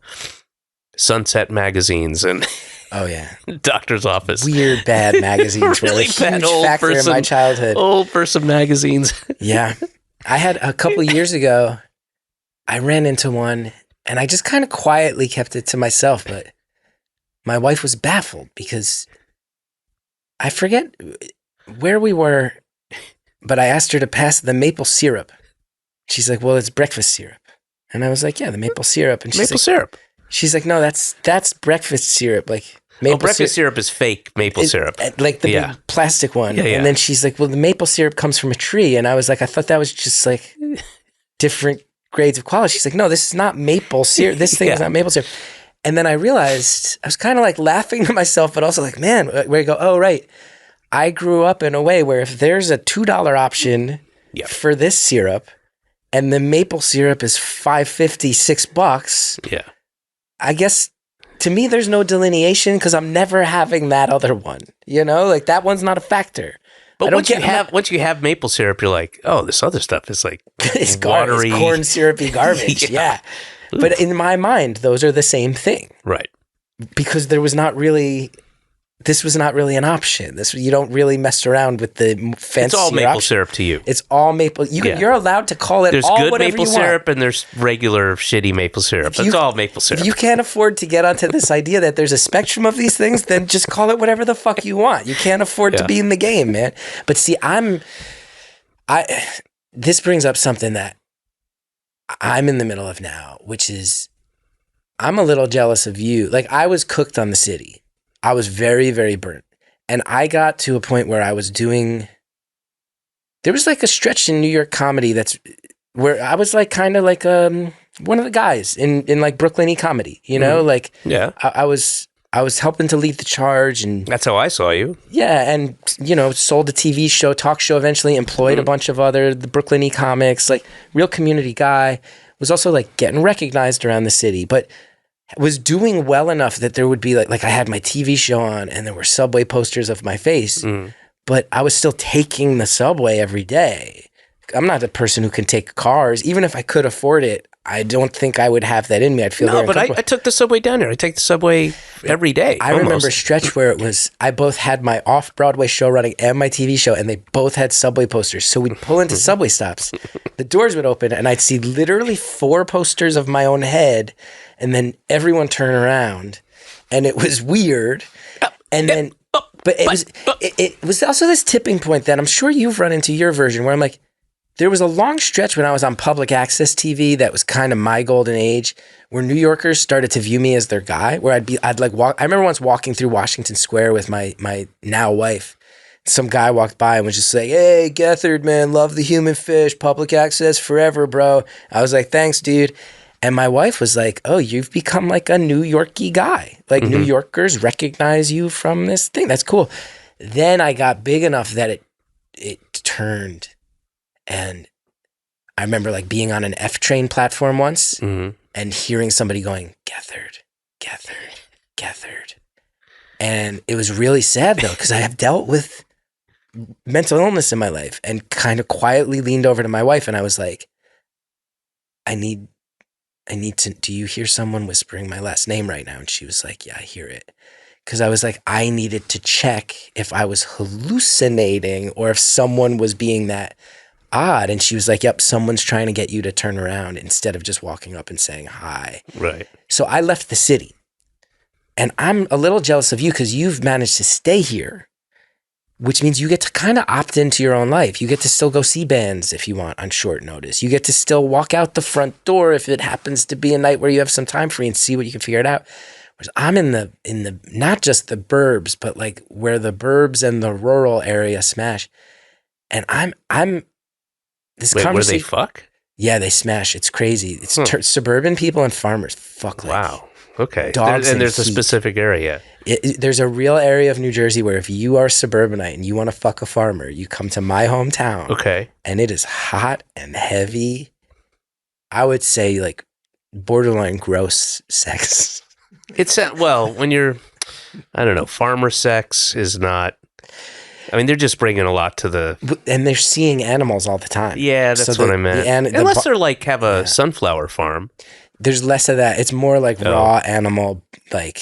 Sunset magazines and. Oh yeah, Doctor's Office. Weird bad magazines were really a huge factor in my childhood. Old person magazines. Yeah, I had a couple of years ago. I ran into one, and I just kind of quietly kept it to myself. But my wife was baffled because I forget where we were, but I asked her to pass the maple syrup. She's like, "Well, it's breakfast syrup," and I was like, "Yeah, the maple syrup." And she's maple syrup. She's like, "No, that's breakfast syrup." Like breakfast syrup is fake maple syrup, like the big plastic one. Yeah. And then she's like, "Well, the maple syrup comes from a tree," and I was like, "I thought that was just like different grades of quality." She's like, "No, this is not maple syrup. This thing is not maple syrup." And then I realized I was kind of like laughing to myself, but also like, man, where you go? Oh, right. I grew up in a way where if there's a $2 option for this syrup, and the maple syrup is $5.50, $6. Yeah. I guess to me, there's no delineation because I'm never having that other one. Like that one's not a factor. But once you have maple syrup, you're like, oh, this other stuff is like it's watery, it's corn syrupy garbage. Yeah. But in my mind, those are the same thing, right? Because this was not really an option. You don't really mess around with the fancy. It's all maple syrup to you. It's all maple. You're allowed to call it. There's all good whatever maple you syrup want. and there's regular shitty maple syrup. It's all maple syrup. If you can't afford to get onto this idea that there's a spectrum of these things, then just call it whatever the fuck you want. You can't afford to be in the game, man. But see, this brings up something that I'm in the middle of now, which is I'm a little jealous of you. Like I was cooked on the city. I was very, very burnt. And I got to a point where I was doing, there was like a stretch in New York comedy that's where I was like kind of like one of the guys in like Brooklyn comedy, you know, like yeah, I was helping to lead the charge, and that's how I saw you. Yeah, and you know, sold a TV show, talk show, eventually employed a bunch of the Brooklyn comics, like real community guy. Was also like getting recognized around the city, but was doing well enough that there would be like I had my TV show on and there were subway posters of my face, but I was still taking the subway every day. I'm not a person who can take cars. Even if I could afford it, I don't think I would have that in me. I'd feel very uncomfortable. I took the subway down here. I take the subway every day. I remember a stretch where it was, I both had my off-Broadway show running and my TV show, and they both had subway posters. So we'd pull into subway stops, the doors would open, and I'd see literally 4 posters of my own head, and then everyone turn around, and it was weird. And then, but it was also this tipping point that I'm sure you've run into your version, where I'm like, there was a long stretch when I was on public access TV that was kind of my golden age, where New Yorkers started to view me as their guy, where I'd like walk. I remember once walking through Washington Square with my now wife. Some guy walked by and was just like, "Hey, Gethard, man, love the human fish, public access forever, bro." I was like, "Thanks, dude." And my wife was like, "Oh, you've become like a New Yorkie guy. Like New Yorkers recognize you from this thing. That's cool." Then I got big enough that it turned. And I remember like being on an F train platform once and hearing somebody going, "Gethard, Gethard, Gethard." And it was really sad though, because I have dealt with mental illness in my life, and kind of quietly leaned over to my wife and I was like, I need to, do you hear someone whispering my last name right now? And she was like, "Yeah, I hear it." Because I was like, I needed to check if I was hallucinating or if someone was being that odd. And she was like, "Yep, someone's trying to get you to turn around instead of just walking up and saying hi." Right. So I left the city, and I'm a little jealous of you because you've managed to stay here, which means you get to kind of opt into your own life. You get to still go see bands if you want on short notice. You get to still walk out the front door if it happens to be a night where you have some time free and see what you can figure it out. Whereas I'm in the not just the burbs, but like where the burbs and the rural area smash. And I'm this Wait, conversation. where they fuck? Yeah, they smash. It's crazy. It's suburban people and farmers fuck like wow. Okay. Dogs and there's heat. a specific area. There's a real area of New Jersey where if you are suburbanite and you want to fuck a farmer, you come to my hometown. Okay. And it is hot and heavy. I would say like borderline gross sex. It's well, when you're, I don't know, farmer sex is not. I mean, they're just bringing a lot to the... And they're seeing animals all the time. Yeah, that's what I meant. Unless they're like have a sunflower farm. There's less of that. It's more like raw animal, like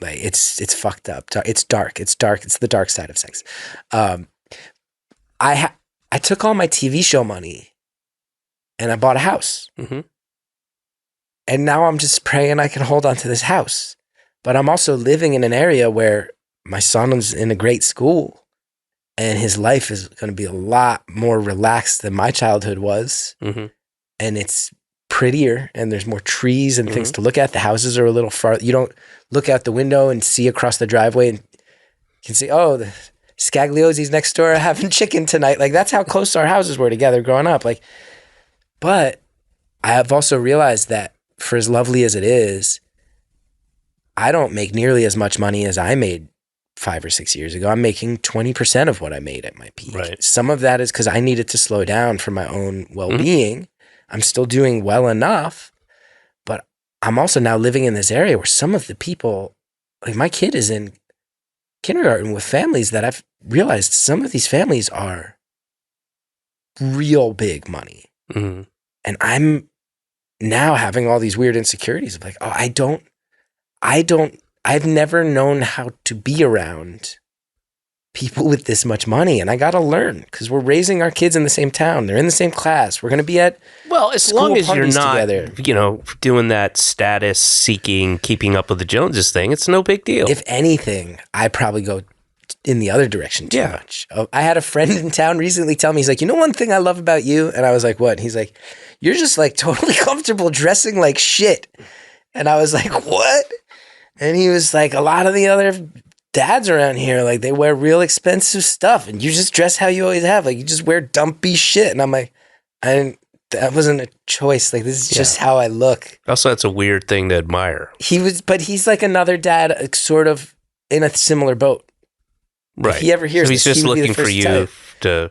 it's fucked up. It's dark. It's dark. It's the dark side of sex. I took all my TV show money and I bought a house. Mm-hmm. And now I'm just praying I can hold on to this house. But I'm also living in an area where my son is in a great school. And his life is going to be a lot more relaxed than my childhood was. Mm-hmm. And it's prettier and there's more trees and things to look at. The houses are a little far. You don't look out the window and see across the driveway and you can see, oh, the Scagliozzi's next door are having chicken tonight. Like that's how close our houses were together growing up. Like, but I have also realized that for as lovely as it is, I don't make nearly as much money as I made 5 or 6 years ago. I'm making 20% of what I made at my peak. Right. Some of that is because I needed to slow down for my own well-being. I'm still doing well enough, but I'm also now living in this area where some of the people, like my kid is in kindergarten with families that I've realized some of these families are real big money. Mm-hmm. And I'm now having all these weird insecurities of like, oh, I've never known how to be around people with this much money. And I got to learn because we're raising our kids in the same town. They're in the same class. We're going to be at as long as you're not, together. Doing that status seeking, keeping up with the Joneses thing, it's no big deal. If anything, I probably go in the other direction too much. I had a friend in town recently tell me, he's like, you know, one thing I love about you? And I was like, what? And he's like, you're just like totally comfortable dressing like shit. And I was like, what? And he was like, a lot of the other dads around here, like they wear real expensive stuff and you just dress how you always have. Like you just wear dumpy shit. And I'm like, that wasn't a choice. Like this is just how I look. Also, that's a weird thing to admire. But he's like another dad, sort of in a similar boat. Right. If he ever hears so he's this, just looking for you to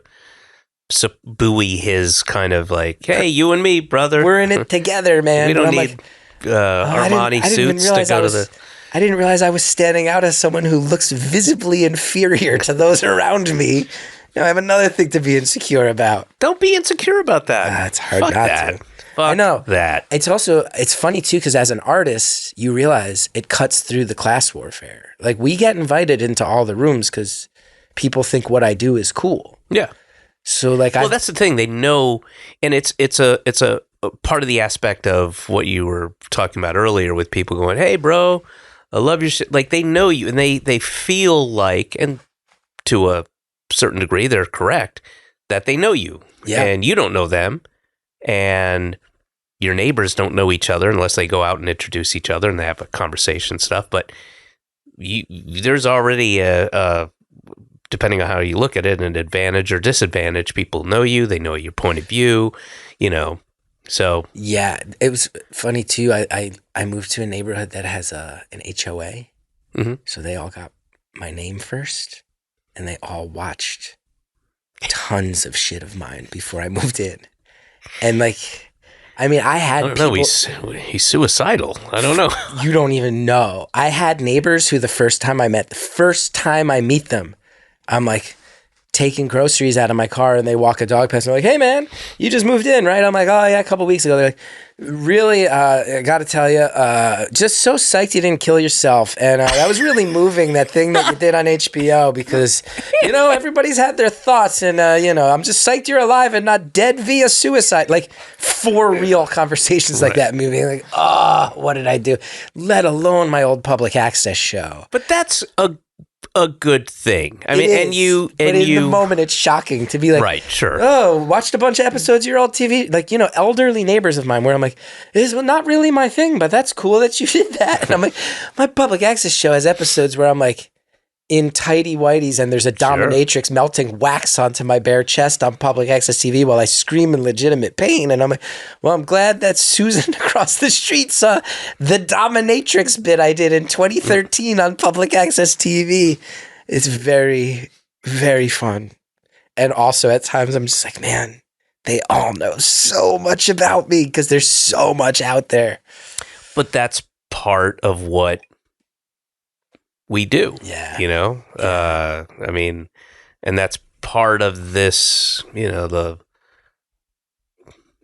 buoy his kind of like, hey, you and me, brother. We're in it together, man. We don't need Armani suits to go to the... I didn't realize I was standing out as someone who looks visibly inferior to those around me. Now I have another thing to be insecure about. Don't be insecure about that. It's hard Fuck not that. to. Fuck I know. that. It's funny too, because as an artist, you realize it cuts through the class warfare. Like we get invited into all the rooms because people think what I do is cool. Yeah. So like, well, that's the thing. They know, and it's a part of the aspect of what you were talking about earlier with people going, "Hey, bro, I love your shit." Like they know you, and they feel like, and to a certain degree, they're correct that they know you, and you don't know them, and your neighbors don't know each other unless they go out and introduce each other and they have a conversation and stuff. But there's already a depending on how you look at it, an advantage or disadvantage. People know you, they know your point of view, so. Yeah, it was funny too. I moved to a neighborhood that has an HOA. Mm-hmm. So they all got my name first and they all watched tons of shit of mine before I moved in. And like, I mean, I had I don't know, he's suicidal. I don't know. You don't even know. I had neighbors who the first time I meet them, I'm like taking groceries out of my car and they walk a dog past and they're like, "Hey man, you just moved in, right?" I'm like, "Oh yeah, a couple weeks ago." They're like, "Really, I got to tell you, just so psyched you didn't kill yourself. And that was really moving, that thing that you did on HBO, because, everybody's had their thoughts and, I'm just psyched you're alive and not dead via suicide." Like 4 real conversations like that, moving like, what did I do? Let alone my old public access show. But that's a good thing. I mean, in the moment, it's shocking to be like, right, sure. "Oh, watched a bunch of episodes of your old TV." Like, elderly neighbors of mine where I'm like, "This is not really my thing, but that's cool that you did that." And I'm like, my public access show has episodes where I'm like in tighty whities and there's a dominatrix melting wax onto my bare chest on public access TV while I scream in legitimate pain. And I'm like, well, I'm glad that Susan across the street saw the dominatrix bit I did in 2013 on public access TV. It's very, very fun. And also at times I'm just like, man, they all know so much about me because there's so much out there. But that's part of what we do, I mean, and that's part of this,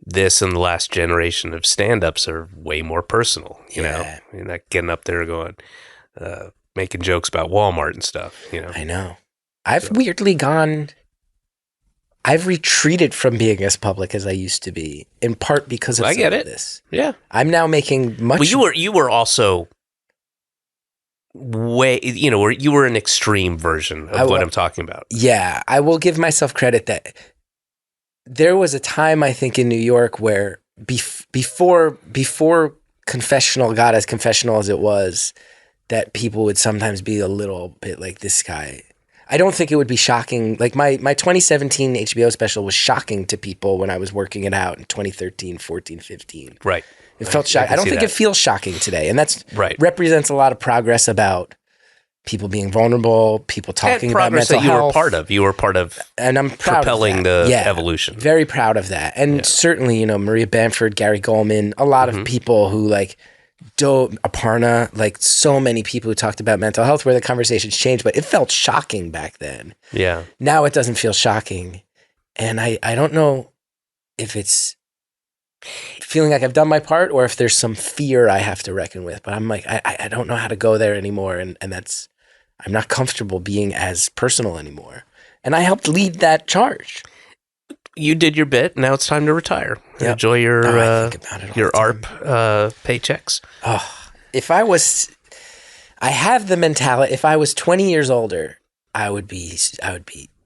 this and the last generation of stand-ups are way more personal, you're not getting up there going, making jokes about Walmart and stuff, I know. I've retreated from being as public as I used to be, in part because of this. Yeah. I'm now making much... Well, you were also... you were an extreme version of what I'm talking about. Yeah, I will give myself credit that there was a time, I think, in New York where before confessional got as confessional as it was, that people would sometimes be a little bit like, this guy. I don't think it would be shocking. Like my 2017 HBO special was shocking to people when I was working it out in 2013, 14, 15. Right. It felt shocking. I don't think it feels shocking today. And that's represents a lot of progress about people being vulnerable, people talking about mental health. You were part of. You were part of, and I'm proud propelling of the evolution. Very proud of that. And certainly, Maria Bamford, Gary Goldman, a lot of people who Aparna, like so many people who talked about mental health where the conversations changed, but it felt shocking back then. Yeah. Now it doesn't feel shocking. And I don't know if it's feeling like I've done my part or if there's some fear I have to reckon with, but I'm like, I don't know how to go there anymore. And I'm not comfortable being as personal anymore. And I helped lead that charge. You did your bit. Now it's time to retire. Yep. Enjoy your ARP paychecks. I have the mentality. If I was 20 years older, I would be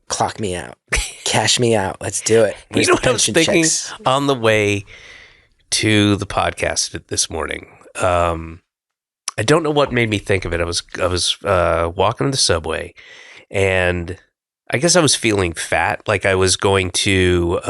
clock me out, cash me out. Let's do it. Where's what I was thinking on the way to the podcast this morning? I don't know what made me think of it. I was walking on the subway, and I guess I was feeling fat, like I was going to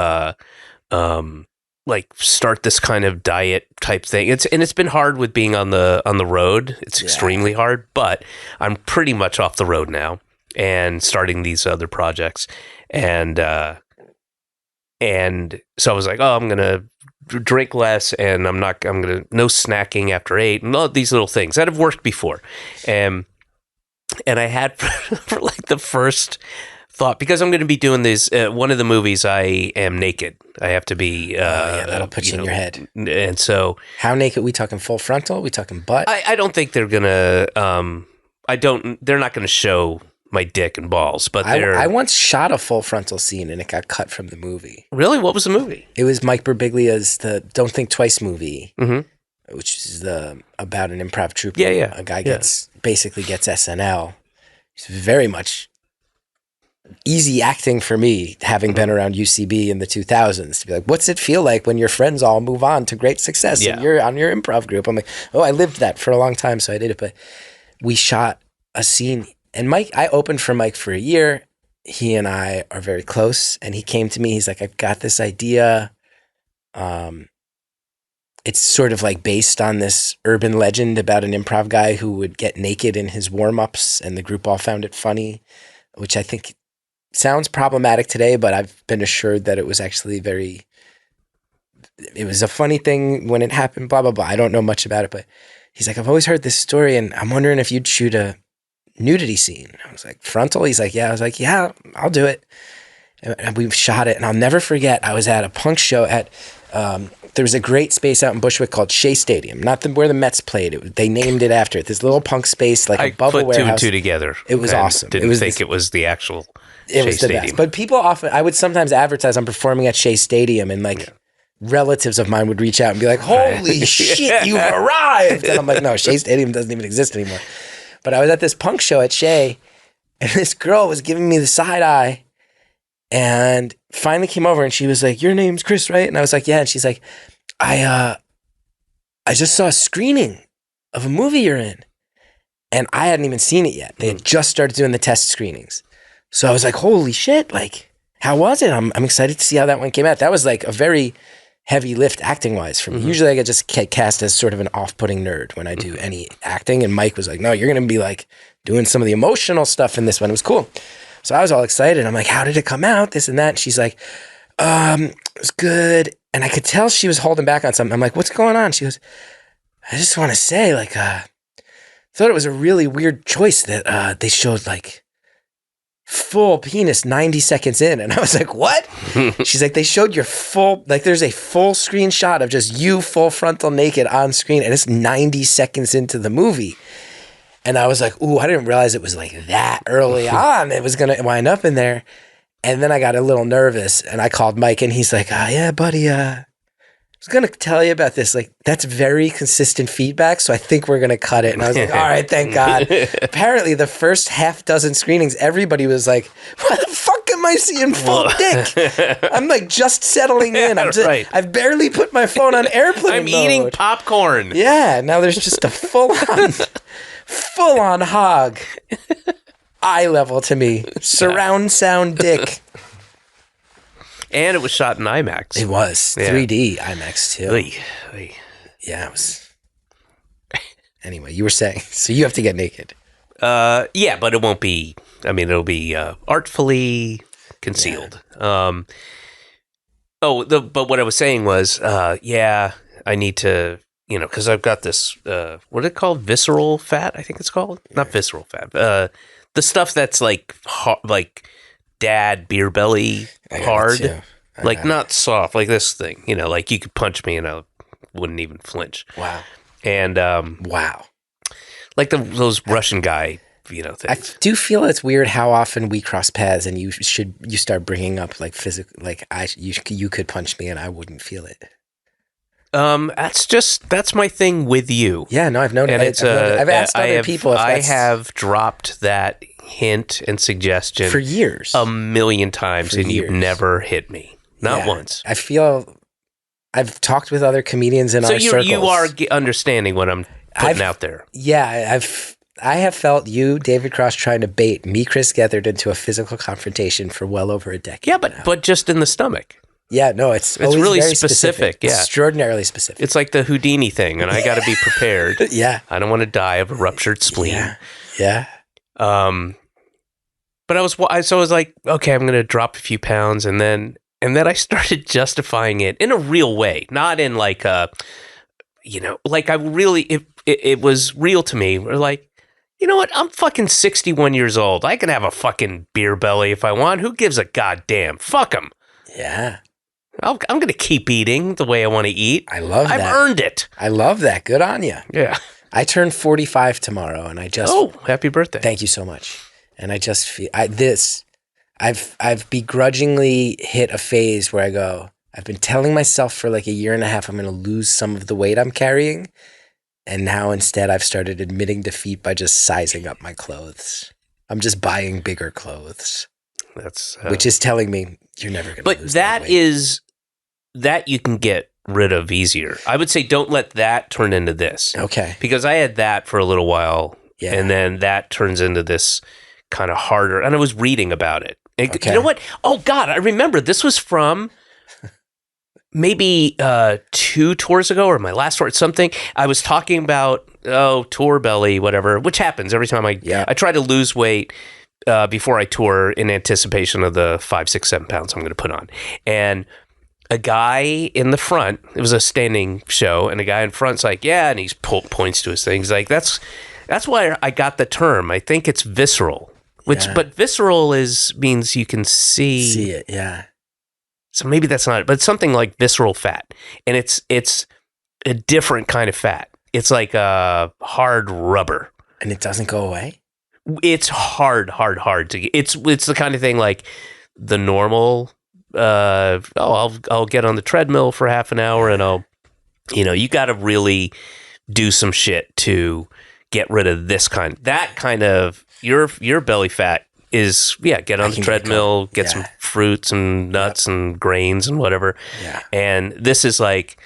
like start this kind of diet type thing. It's been hard with being on the road. It's extremely hard, but I'm pretty much off the road now and starting these other projects. And so I was like, oh, I'm going to drink less, and I'm going to no snacking after 8 and all these little things that have worked before. And I had for like the first thought, because I'm going to be doing this, one of the movies I am naked. I have to be. That'll put you in your head. And so, how naked? We talking full frontal? We talking butt? I don't think they're gonna. They're not going to show my dick and balls. But I once shot a full frontal scene and it got cut from the movie. Really? What was the movie? It was Mike Birbiglia's the Don't Think Twice movie, which is about an improv troupe. Yeah. A guy basically gets SNL. It's very much easy acting for me, having been around UCB in the 2000s, to be like, what's it feel like when your friends all move on to great success and you're on your improv group? I'm like, oh, I lived that for a long time, so I did it. But we shot a scene, and Mike, I opened for Mike for a year. He and I are very close, and he came to me. He's like, I've got this idea. It's sort of like based on this urban legend about an improv guy who would get naked in his warm-ups, and the group all found it funny, which I think sounds problematic today, but I've been assured that it was actually it was a funny thing when it happened, blah, blah, blah. I don't know much about it, but he's like, I've always heard this story, and I'm wondering if you'd shoot a nudity scene. I was like, frontal? He's like, yeah. I was like, yeah, I'll do it. And we shot it, and I'll never forget, I was at a punk show at, there was a great space out in Bushwick called Shea Stadium, not where the Mets played. They named it after it. This little punk space, like above a warehouse. I put 2 and 2 together. It was awesome. It was the actual It was the best. But people often, I would sometimes advertise I'm performing at Shea Stadium, and relatives of mine would reach out and be like, holy shit, you've arrived. And I'm like, no, Shea Stadium doesn't even exist anymore. But I was at this punk show at Shea, and this girl was giving me the side eye, and finally came over, and she was like, your name's Chris, right? And I was like, yeah. And she's like, I just saw a screening of a movie you're in. And I hadn't even seen it yet. They had just started doing the test screenings. So I was like, holy shit, like, how was it? I'm excited to see how that one came out. That was like a very heavy lift acting-wise for me. Usually I get just cast as sort of an off-putting nerd when I do any acting. And Mike was like, no, you're going to be like doing some of the emotional stuff in this one. It was cool. So I was all excited. I'm like, how did it come out? This and that. And she's like, it was good. And I could tell she was holding back on something. I'm like, what's going on? She goes, I just want to say, like, thought it was a really weird choice that they showed like full penis 90 seconds in. And I was like, what? She's like, they showed your full, like there's a full screen shot of just you full frontal naked on screen, and it's 90 seconds into the movie. And I was like, ooh, I didn't realize it was like that early on. It was going to wind up in there. And then I got a little nervous, and I called Mike, and he's like, yeah, buddy, I was going to tell you about this. Like, that's very consistent feedback, so I think we're going to cut it. And I was like, all right, thank God. Apparently, the first half dozen screenings, everybody was like, why the fuck am I seeing full dick? I'm like just settling in. I've barely put my phone on airplane I'm mode. eating popcorn. Yeah, now there's just a full-on hog. Eye level to me. Surround sound dick. And it was shot in IMAX. It was. 3D IMAX too. Oy. Yeah, it was. Anyway, you were saying, so you have to get naked. Yeah, but it won't be, I mean, it'll be artfully concealed. Yeah. But what I was saying was, I need to, because I've got this, what is it called? Visceral fat, I think it's called? Yeah. Not visceral fat. The stuff that's like dad beer belly hard, like not soft, like this thing, like you could punch me and I wouldn't even flinch. Wow. And wow, like those Russian guy, things. I do feel it's weird how often we cross paths, and you start bringing up like physical, like you could punch me and I wouldn't feel it. That's my thing with you. Yeah, no, I've known it. I've asked other people if I have dropped that hint and suggestion for years, a million times, and you've never hit me. Not once. I feel I've talked with other comedians in our circles. So you are understanding what I'm putting out there. Yeah, I have felt you, David Cross, trying to bait me, Chris Gethard, into a physical confrontation for well over a decade. Yeah, but just in the stomach. Yeah, no, it's always really very specific. Yeah, extraordinarily specific. It's like the Houdini thing, and I got to be prepared. Yeah, I don't want to die of a ruptured spleen. Yeah. But I was like, okay, I'm going to drop a few pounds, and then I started justifying it in a real way, not in like like I really it was real to me. We're like, you know what? I'm fucking 61 years old. I can have a fucking beer belly if I want. Who gives a goddamn? Fuck them. Yeah. I'm going to keep eating the way I want to eat. I love that. I've earned it. I love that. Good on you. Yeah. I turn 45 tomorrow, and I just... Oh, happy birthday. Thank you so much. And I just feel... I've begrudgingly hit a phase where I go, I've been telling myself for like a year and a half I'm going to lose some of the weight I'm carrying, and now instead I've started admitting defeat by just sizing up my clothes. I'm just buying bigger clothes. That's... which is telling me you're never going to lose that weight. Is... That you can get rid of easier. I would say don't let that turn into this. Okay. Because I had that for a little while, and then that turns into this kind of harder. And I was reading about it. Okay. You know what? Oh, God, I remember this was from maybe 2 tours ago or my last tour, something. I was talking about, tour belly, whatever, which happens every time I try to lose weight before I tour in anticipation of the 5, 6, 7 pounds I'm going to put on. And a guy in the front, it was a standing show, and a guy in front's like, yeah, and he points to his thing. He's like, that's why I got the term. I think it's visceral, but visceral means you can see it. Yeah. So maybe that's not it, but it's something like visceral fat, and it's a different kind of fat. It's like a hard rubber, and it doesn't go away. It's hard to get. It's the kind of thing like the normal. I'll get on the treadmill for half an hour, and you got to really do some shit to get rid of that kind of your belly fat is get on the treadmill, get some fruits and nuts and grains and whatever. Yeah. And this is like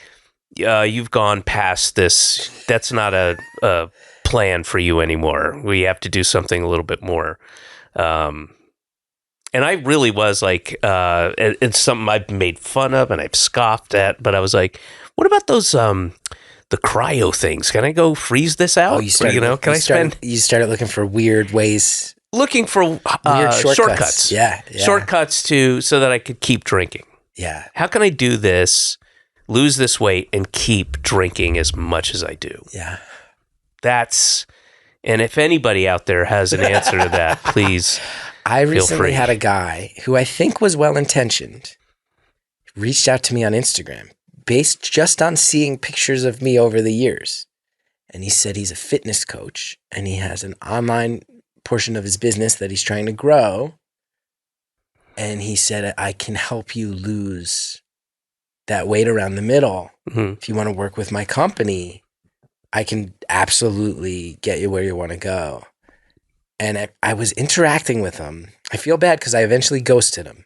you've gone past this. That's not a plan for you anymore. We have to do something a little bit more. And I really was like, it's something I've made fun of and I've scoffed at, but I was like, what about those, the cryo things? Can I go freeze this out? Oh, you started looking for weird ways. Looking for weird shortcuts. Yeah. Shortcuts so that I could keep drinking. Yeah. How can I do this, lose this weight, and keep drinking as much as I do? Yeah. And if anybody out there has an answer to that, please. I recently had a guy who I think was well-intentioned reached out to me on Instagram based just on seeing pictures of me over the years. And he said he's a fitness coach and he has an online portion of his business that he's trying to grow. And he said, I can help you lose that weight around the middle. Mm-hmm. If you want to work with my company, I can absolutely get you where you want to go. And I was interacting with him. I feel bad because I eventually ghosted him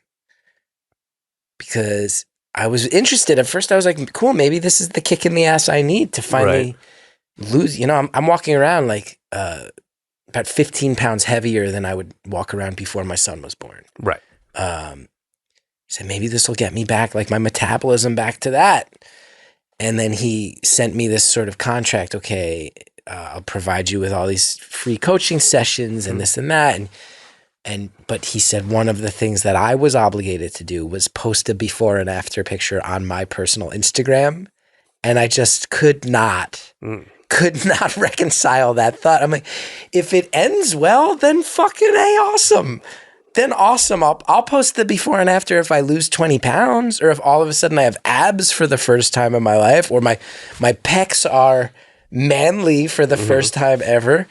because I was interested. At first I was like, cool, maybe this is the kick in the ass I need to finally lose. I'm walking around like about 15 pounds heavier than I would walk around before my son was born. Right. He said, maybe this will get me back, like my metabolism back to that. And then he sent me this sort of contract. Okay, I'll provide you with all these free coaching sessions and this and that. But he said one of the things that I was obligated to do was post a before and after picture on my personal Instagram. And I just could not reconcile that thought. I'm like, if it ends well, then fucking A, awesome. Then awesome. I'll post the before and after if I lose 20 pounds or if all of a sudden I have abs for the first time in my life or my pecs are manly for the first time ever.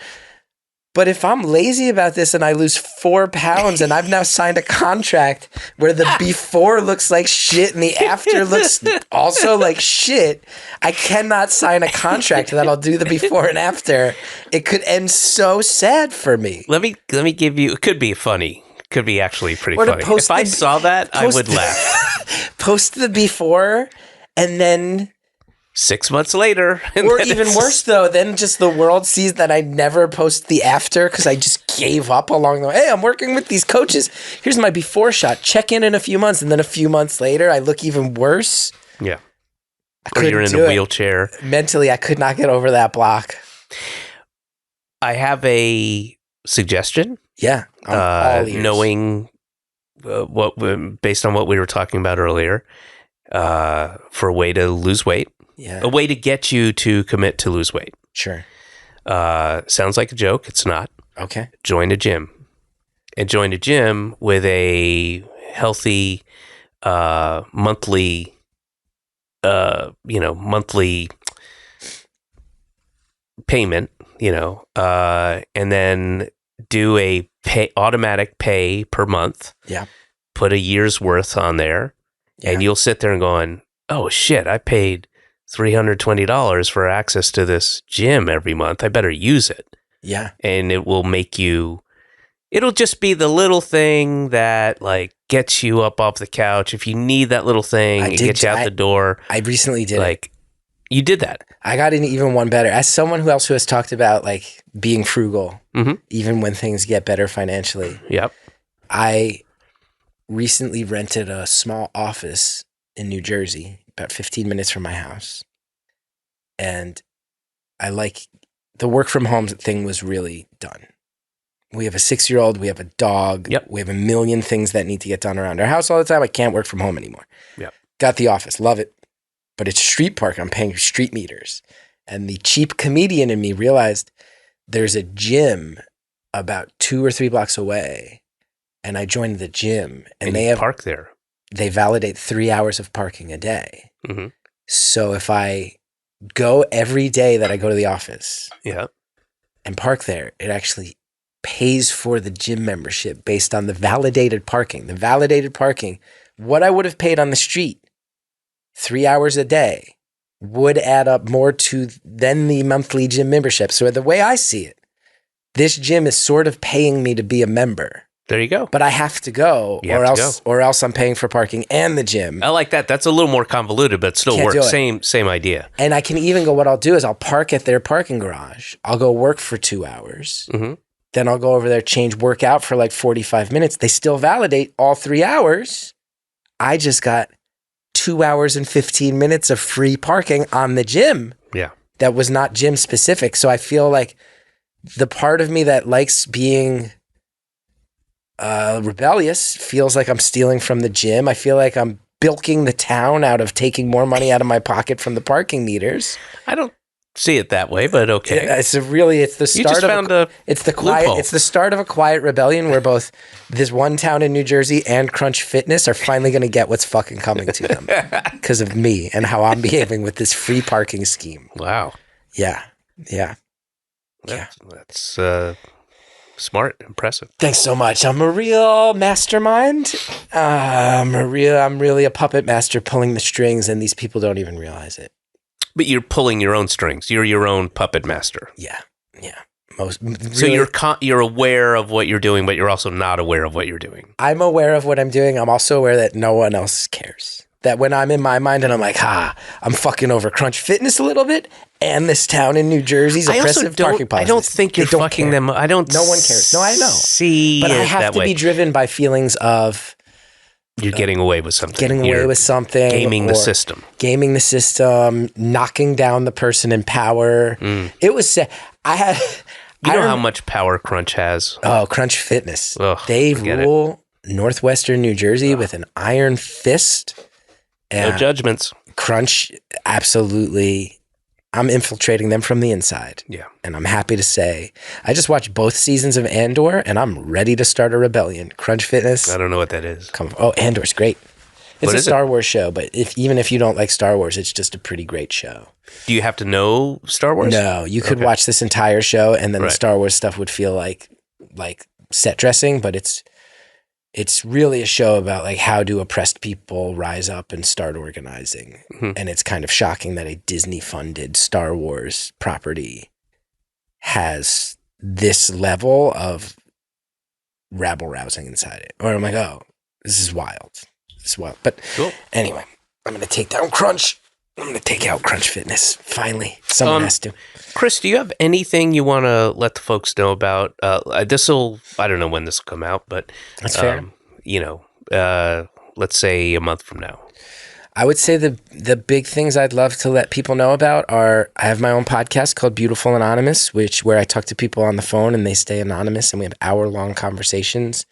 But if I'm lazy about this and I lose 4 pounds and I've now signed a contract where the before looks like shit and the after looks also like shit, I cannot sign a contract that I'll do the before and after. It could end so sad for me. Let me give you, it could be funny. Could be actually pretty funny. If I saw that, I would laugh. Post the before and then 6 months later. Or even worse, though, then just the world sees that I never post the after because I just gave up along the way. Hey, I'm working with these coaches. Here's my before shot. Check in a few months. And then a few months later, I look even worse. Yeah. Or you're in a wheelchair. Mentally, I could not get over that block. I have a suggestion. Yeah. All ears. Knowing based on what we were talking about earlier, for a way to lose weight. Yeah. A way to get you to commit to lose weight. Sure. Sounds like a joke. It's not. Okay. Join a gym. And join a gym with a healthy monthly payment, and then do a automatic pay per month. Yeah. Put a year's worth on there, and you'll sit there and going, oh shit, I paid $320 for access to this gym every month. I better use it. Yeah. And it will make you, it'll just be the little thing that like gets you up off the couch. If you need that little thing, it gets you out the door. I recently did like, you did that. I got in even one better. As someone who has talked about like being frugal, even when things get better financially. Yep. I recently rented a small office in New Jersey, about 15 minutes from my house. And I like the work from home thing was really done. We have a 6-year-old, we have a dog, we have a million things that need to get done around our house all the time. I can't work from home anymore. Yep. Got the office, love it. But it's street park. I'm paying street meters. And the cheap comedian in me realized there's a gym about 2 or 3 blocks away. And I joined the gym. And they have park there. They validate 3 hours of parking a day. Mm-hmm. So if I go every day that I go to the office and park there, it actually pays for the gym membership based on the validated parking. The validated parking, what I would have paid on the street, 3 hours a day, would add up more to than the monthly gym membership. So the way I see it, this gym is sort of paying me to be a member. There you go. But I have to go, or else I'm paying for parking and the gym. I like that. That's a little more convoluted, but still works. Same idea. And I can even go, what I'll do is I'll park at their parking garage. I'll go work for 2 hours. Mm-hmm. Then I'll go over there, work out for like 45 minutes. They still validate all 3 hours. I just got 2 hours and 15 minutes of free parking on the gym. Yeah. That was not gym specific. So I feel like the part of me that likes being rebellious feels like I'm stealing from the gym. I feel like I'm bilking the town out of taking more money out of my pocket from the parking meters. I don't see it that way, but okay. It's the start the start of a quiet rebellion where both this one town in New Jersey and Crunch Fitness are finally going to get what's fucking coming to them because of me and how I'm behaving with this free parking scheme. Wow. Yeah. That's smart, impressive. Thanks so much. I'm a real mastermind. I'm really a puppet master pulling the strings, and these people don't even realize it. But you're pulling your own strings. You're your own puppet master. Yeah. So you're aware of what you're doing, but you're also not aware of what you're doing. I'm aware of what I'm doing. I'm also aware that no one else cares. That when I'm in my mind and I'm like, I'm fucking over Crunch Fitness a little bit and this town in New Jersey's oppressive parking policies. I don't think you're fucking them. No one cares. No, I know. But I have to be driven by feelings of you're getting away with something. Gaming the system. Knocking down the person in power. It was how much power Crunch has. Oh, Crunch Fitness. They rule Northwestern New Jersey with an iron fist. No judgments. Crunch, absolutely. I'm infiltrating them from the inside. Yeah. And I'm happy to say, I just watched both seasons of Andor, and I'm ready to start a rebellion. Crunch Fitness. I don't know what that is. Andor's great. It's a Star Wars show, but even if you don't like Star Wars, it's just a pretty great show. Do you have to know Star Wars? No, you could watch this entire show, and then the Star Wars stuff would feel like set dressing, but it's really a show about like how do oppressed people rise up and start organizing. Mm-hmm. And it's kind of shocking that a Disney-funded Star Wars property has this level of rabble-rousing inside it. Or I'm like, this is wild. But anyway, I'm going to take down Crunch. I'm going to take out Crunch Fitness. Finally. Someone has to. Chris, do you have anything you want to let the folks know about? I don't know when this will come out, but that's fair. Let's say a month from now. I would say the big things I'd love to let people know about are I have my own podcast called Beautiful Anonymous, where I talk to people on the phone and they stay anonymous and we have hour-long conversations.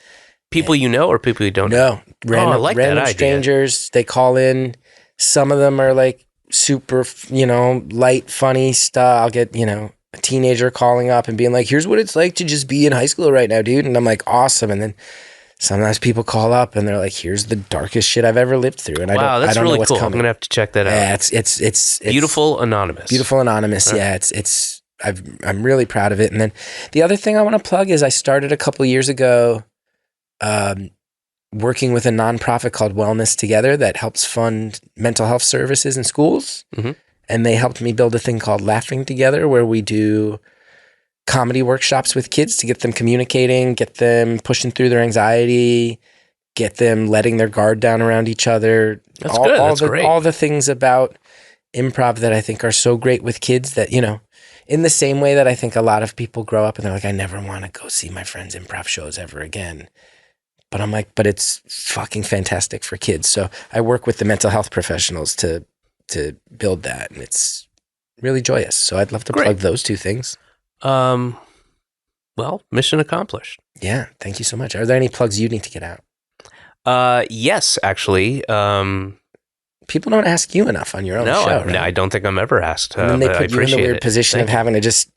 People you know or people you don't know? No. Random strangers. They call in. Some of them are like super, light, funny stuff. I'll get, a teenager calling up and being like, here's what it's like to just be in high school right now, dude. And I'm like, awesome. And then sometimes people call up and they're like, here's the darkest shit I've ever lived through. And I don't really know what's cool. coming. I'm going to have to check that out. Yeah, it's Beautiful Anonymous. Beautiful Anonymous. Right. Yeah, I'm really proud of it. And then the other thing I want to plug is I started a couple years ago working with a nonprofit called Wellness Together that helps fund mental health services in schools. Mm-hmm. And they helped me build a thing called Laughing Together, where we do comedy workshops with kids to get them communicating, get them pushing through their anxiety, get them letting their guard down around each other. That's good. That's great. All the things about improv that I think are so great with kids that, in the same way that I think a lot of people grow up and they're like, I never want to go see my friends' improv shows ever again. But I'm like, but it's fucking fantastic for kids. So I work with the mental health professionals to build that, and it's really joyous. So I'd love to plug those two things. Well, mission accomplished. Yeah, thank you so much. Are there any plugs you need to get out? Yes, actually. People don't ask you enough on your own show, right? No, I don't think I'm ever asked. And then they put you in the weird position of having to just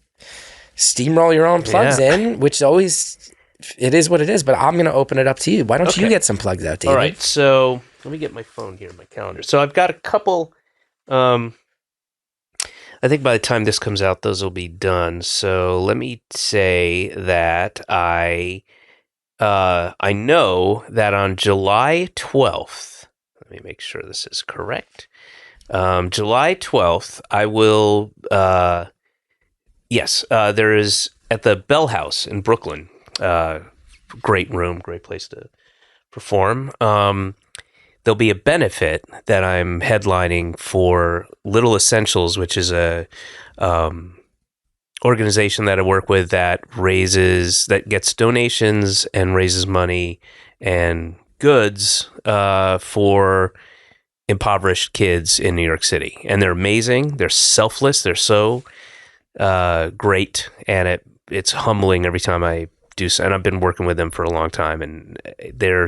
steamroll your own plugs in, which always, it is what it is, but I'm going to open it up to you. Why don't you get some plugs out, David? All right, so let me get my phone here, my calendar. So I've got a couple, I think by the time this comes out, those will be done. So let me say that I know that on July 12th, let me make sure this is correct. July 12th, I will, there is at the Bell House in Brooklyn, great room, great place to perform. There'll be a benefit that I'm headlining for Little Essentials, which is a organization that I work with that gets donations and raises money and goods for impoverished kids in New York City. And they're amazing. They're selfless. They're so great. And it's humbling every time I do so. And I've been working with them for a long time. And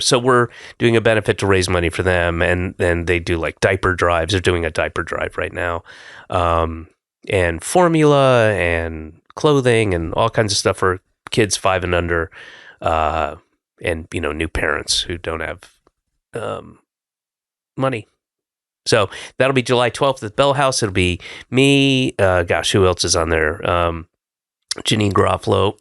so we're doing a benefit to raise money for them. And then they do like diaper drives. They're doing a diaper drive right now. And formula and clothing and all kinds of stuff for kids 5 and under. And, new parents who don't have money. So that'll be July 12th at Bell House. It'll be me. Who else is on there? Janine Garofalo,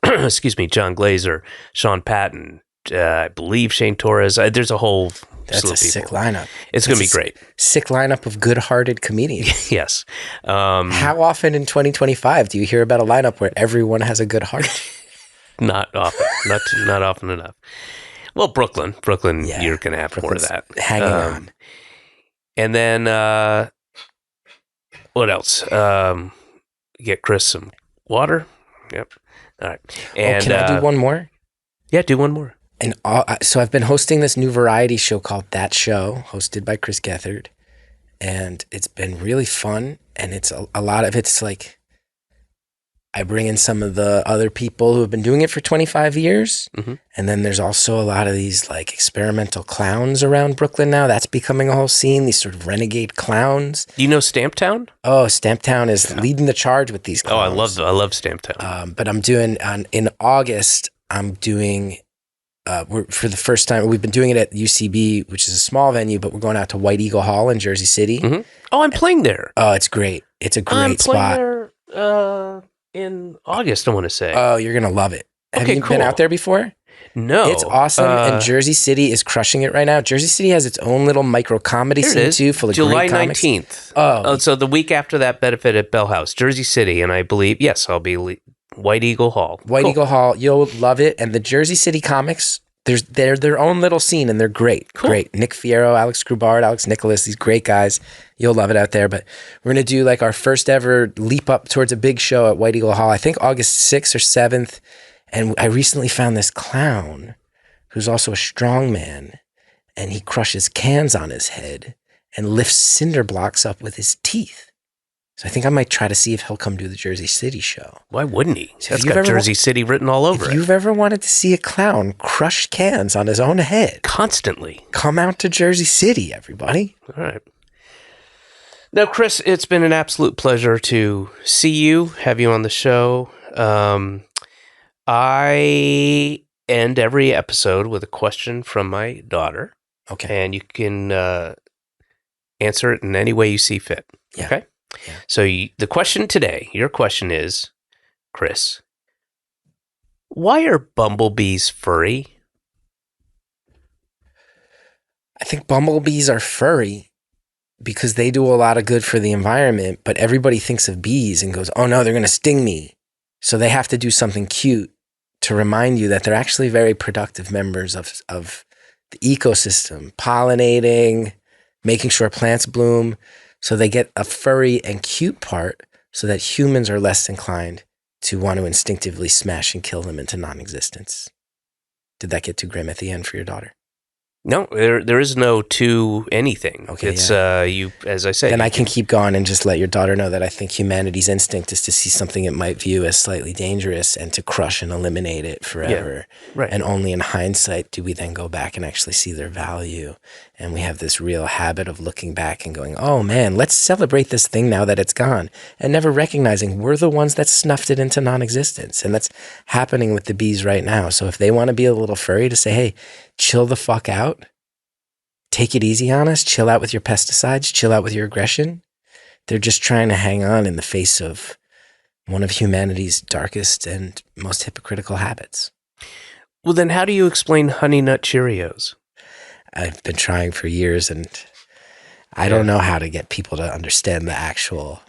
John Glazer, Sean Patton, I believe Shane Torres. There's a whole slew of people. Sick lineup. It's going to be great. Sick lineup of good-hearted comedians. Yes. How often in 2025 do you hear about a lineup where everyone has a good heart? Not often. Not often enough. Well, Brooklyn, you're going to have Brooklyn's more of that. Hanging on. And then, what else? Get Chris some water. Yep. All right. And can I do one more? Yeah, do one more. And so I've been hosting this new variety show called That Show, hosted by Chris Gethard. And it's been really fun. And it's a lot of it's like, I bring in some of the other people who have been doing it for 25 years. Mm-hmm. And then there's also a lot of these like experimental clowns around Brooklyn now. That's becoming a whole scene, these sort of renegade clowns. Do you know Stamptown? Oh, Stamptown is leading the charge with these clowns. I love Stamptown. But I'm doing, in August, I'm doing, for the first time, we've been doing it at UCB, which is a small venue, but we're going out to White Eagle Hall in Jersey City. Mm-hmm. Oh, I'm playing there. Oh, it's great. It's a great spot. I'm playing there, in August, I want to say. Oh, you're going to love it. Have you been out there before? No. It's awesome, and Jersey City is crushing it right now. Jersey City has its own little micro-comedy scene, too, full of July great comics. 19th. Oh. So the week after that benefit at Bell House, Jersey City, and I believe, yes, I'll be White Eagle Hall. White Eagle Hall. You'll love it, and the Jersey City comics they're their own little scene, and they're great. Cool. Great. Nick Fierro, Alex Grubard, Alex Nicholas, these great guys. You'll love it out there. But we're going to do like our first ever leap up towards a big show at White Eagle Hall, I think August 6th or 7th. And I recently found this clown who's also a strong man, and he crushes cans on his head and lifts cinder blocks up with his teeth. So I think I might try to see if he'll come do the Jersey City show. Why wouldn't he? So That's got Jersey City written all over it. If you've ever wanted to see a clown crush cans on his own head, Constantly. come out to Jersey City, everybody. All right. Now, Chris, it's been an absolute pleasure to see you, have you on the show. I end every episode with a question from my daughter. Okay. And you can answer it in any way you see fit. Yeah. Okay? Yeah. So the question today, your question is, Chris, why are bumblebees furry? I think bumblebees are furry because they do a lot of good for the environment, but everybody thinks of bees and goes, oh no, they're going to sting me. So they have to do something cute to remind you that they're actually very productive members of the ecosystem, pollinating, making sure plants bloom. So they get a furry and cute part so that humans are less inclined to want to instinctively smash and kill them into non-existence. Did that get too grim at the end for your daughter? No, there is no to anything. Okay, it's you, as I say. Then I can keep going and just let your daughter know that I think humanity's instinct is to see something it might view as slightly dangerous and to crush and eliminate it forever. Yeah, right. And only in hindsight do we then go back and actually see their value. And we have this real habit of looking back and going, oh man, let's celebrate this thing now that it's gone. And never recognizing we're the ones that snuffed it into non-existence. And that's happening with the bees right now. So if they want to be a little furry, to say, hey, chill the fuck out. Take it easy on us. Chill out with your pesticides. Chill out with your aggression. They're just trying to hang on in the face of one of humanity's darkest and most hypocritical habits. Well, then how do you explain Honey Nut Cheerios? I've been trying for years, and I don't know how to get people to understand the actual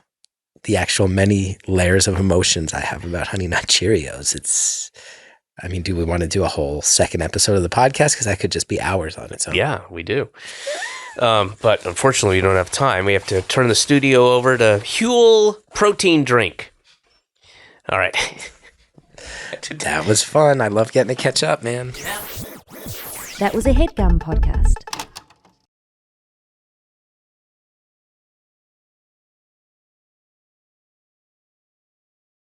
many layers of emotions I have about Honey Nut Cheerios. Do we want to do a whole second episode of the podcast? Because that could just be hours on its own. Yeah, we do. But unfortunately, we don't have time. We have to turn the studio over to Huel Protein Drink. All right. That was fun. I love getting to catch up, man. That was a Headgum podcast.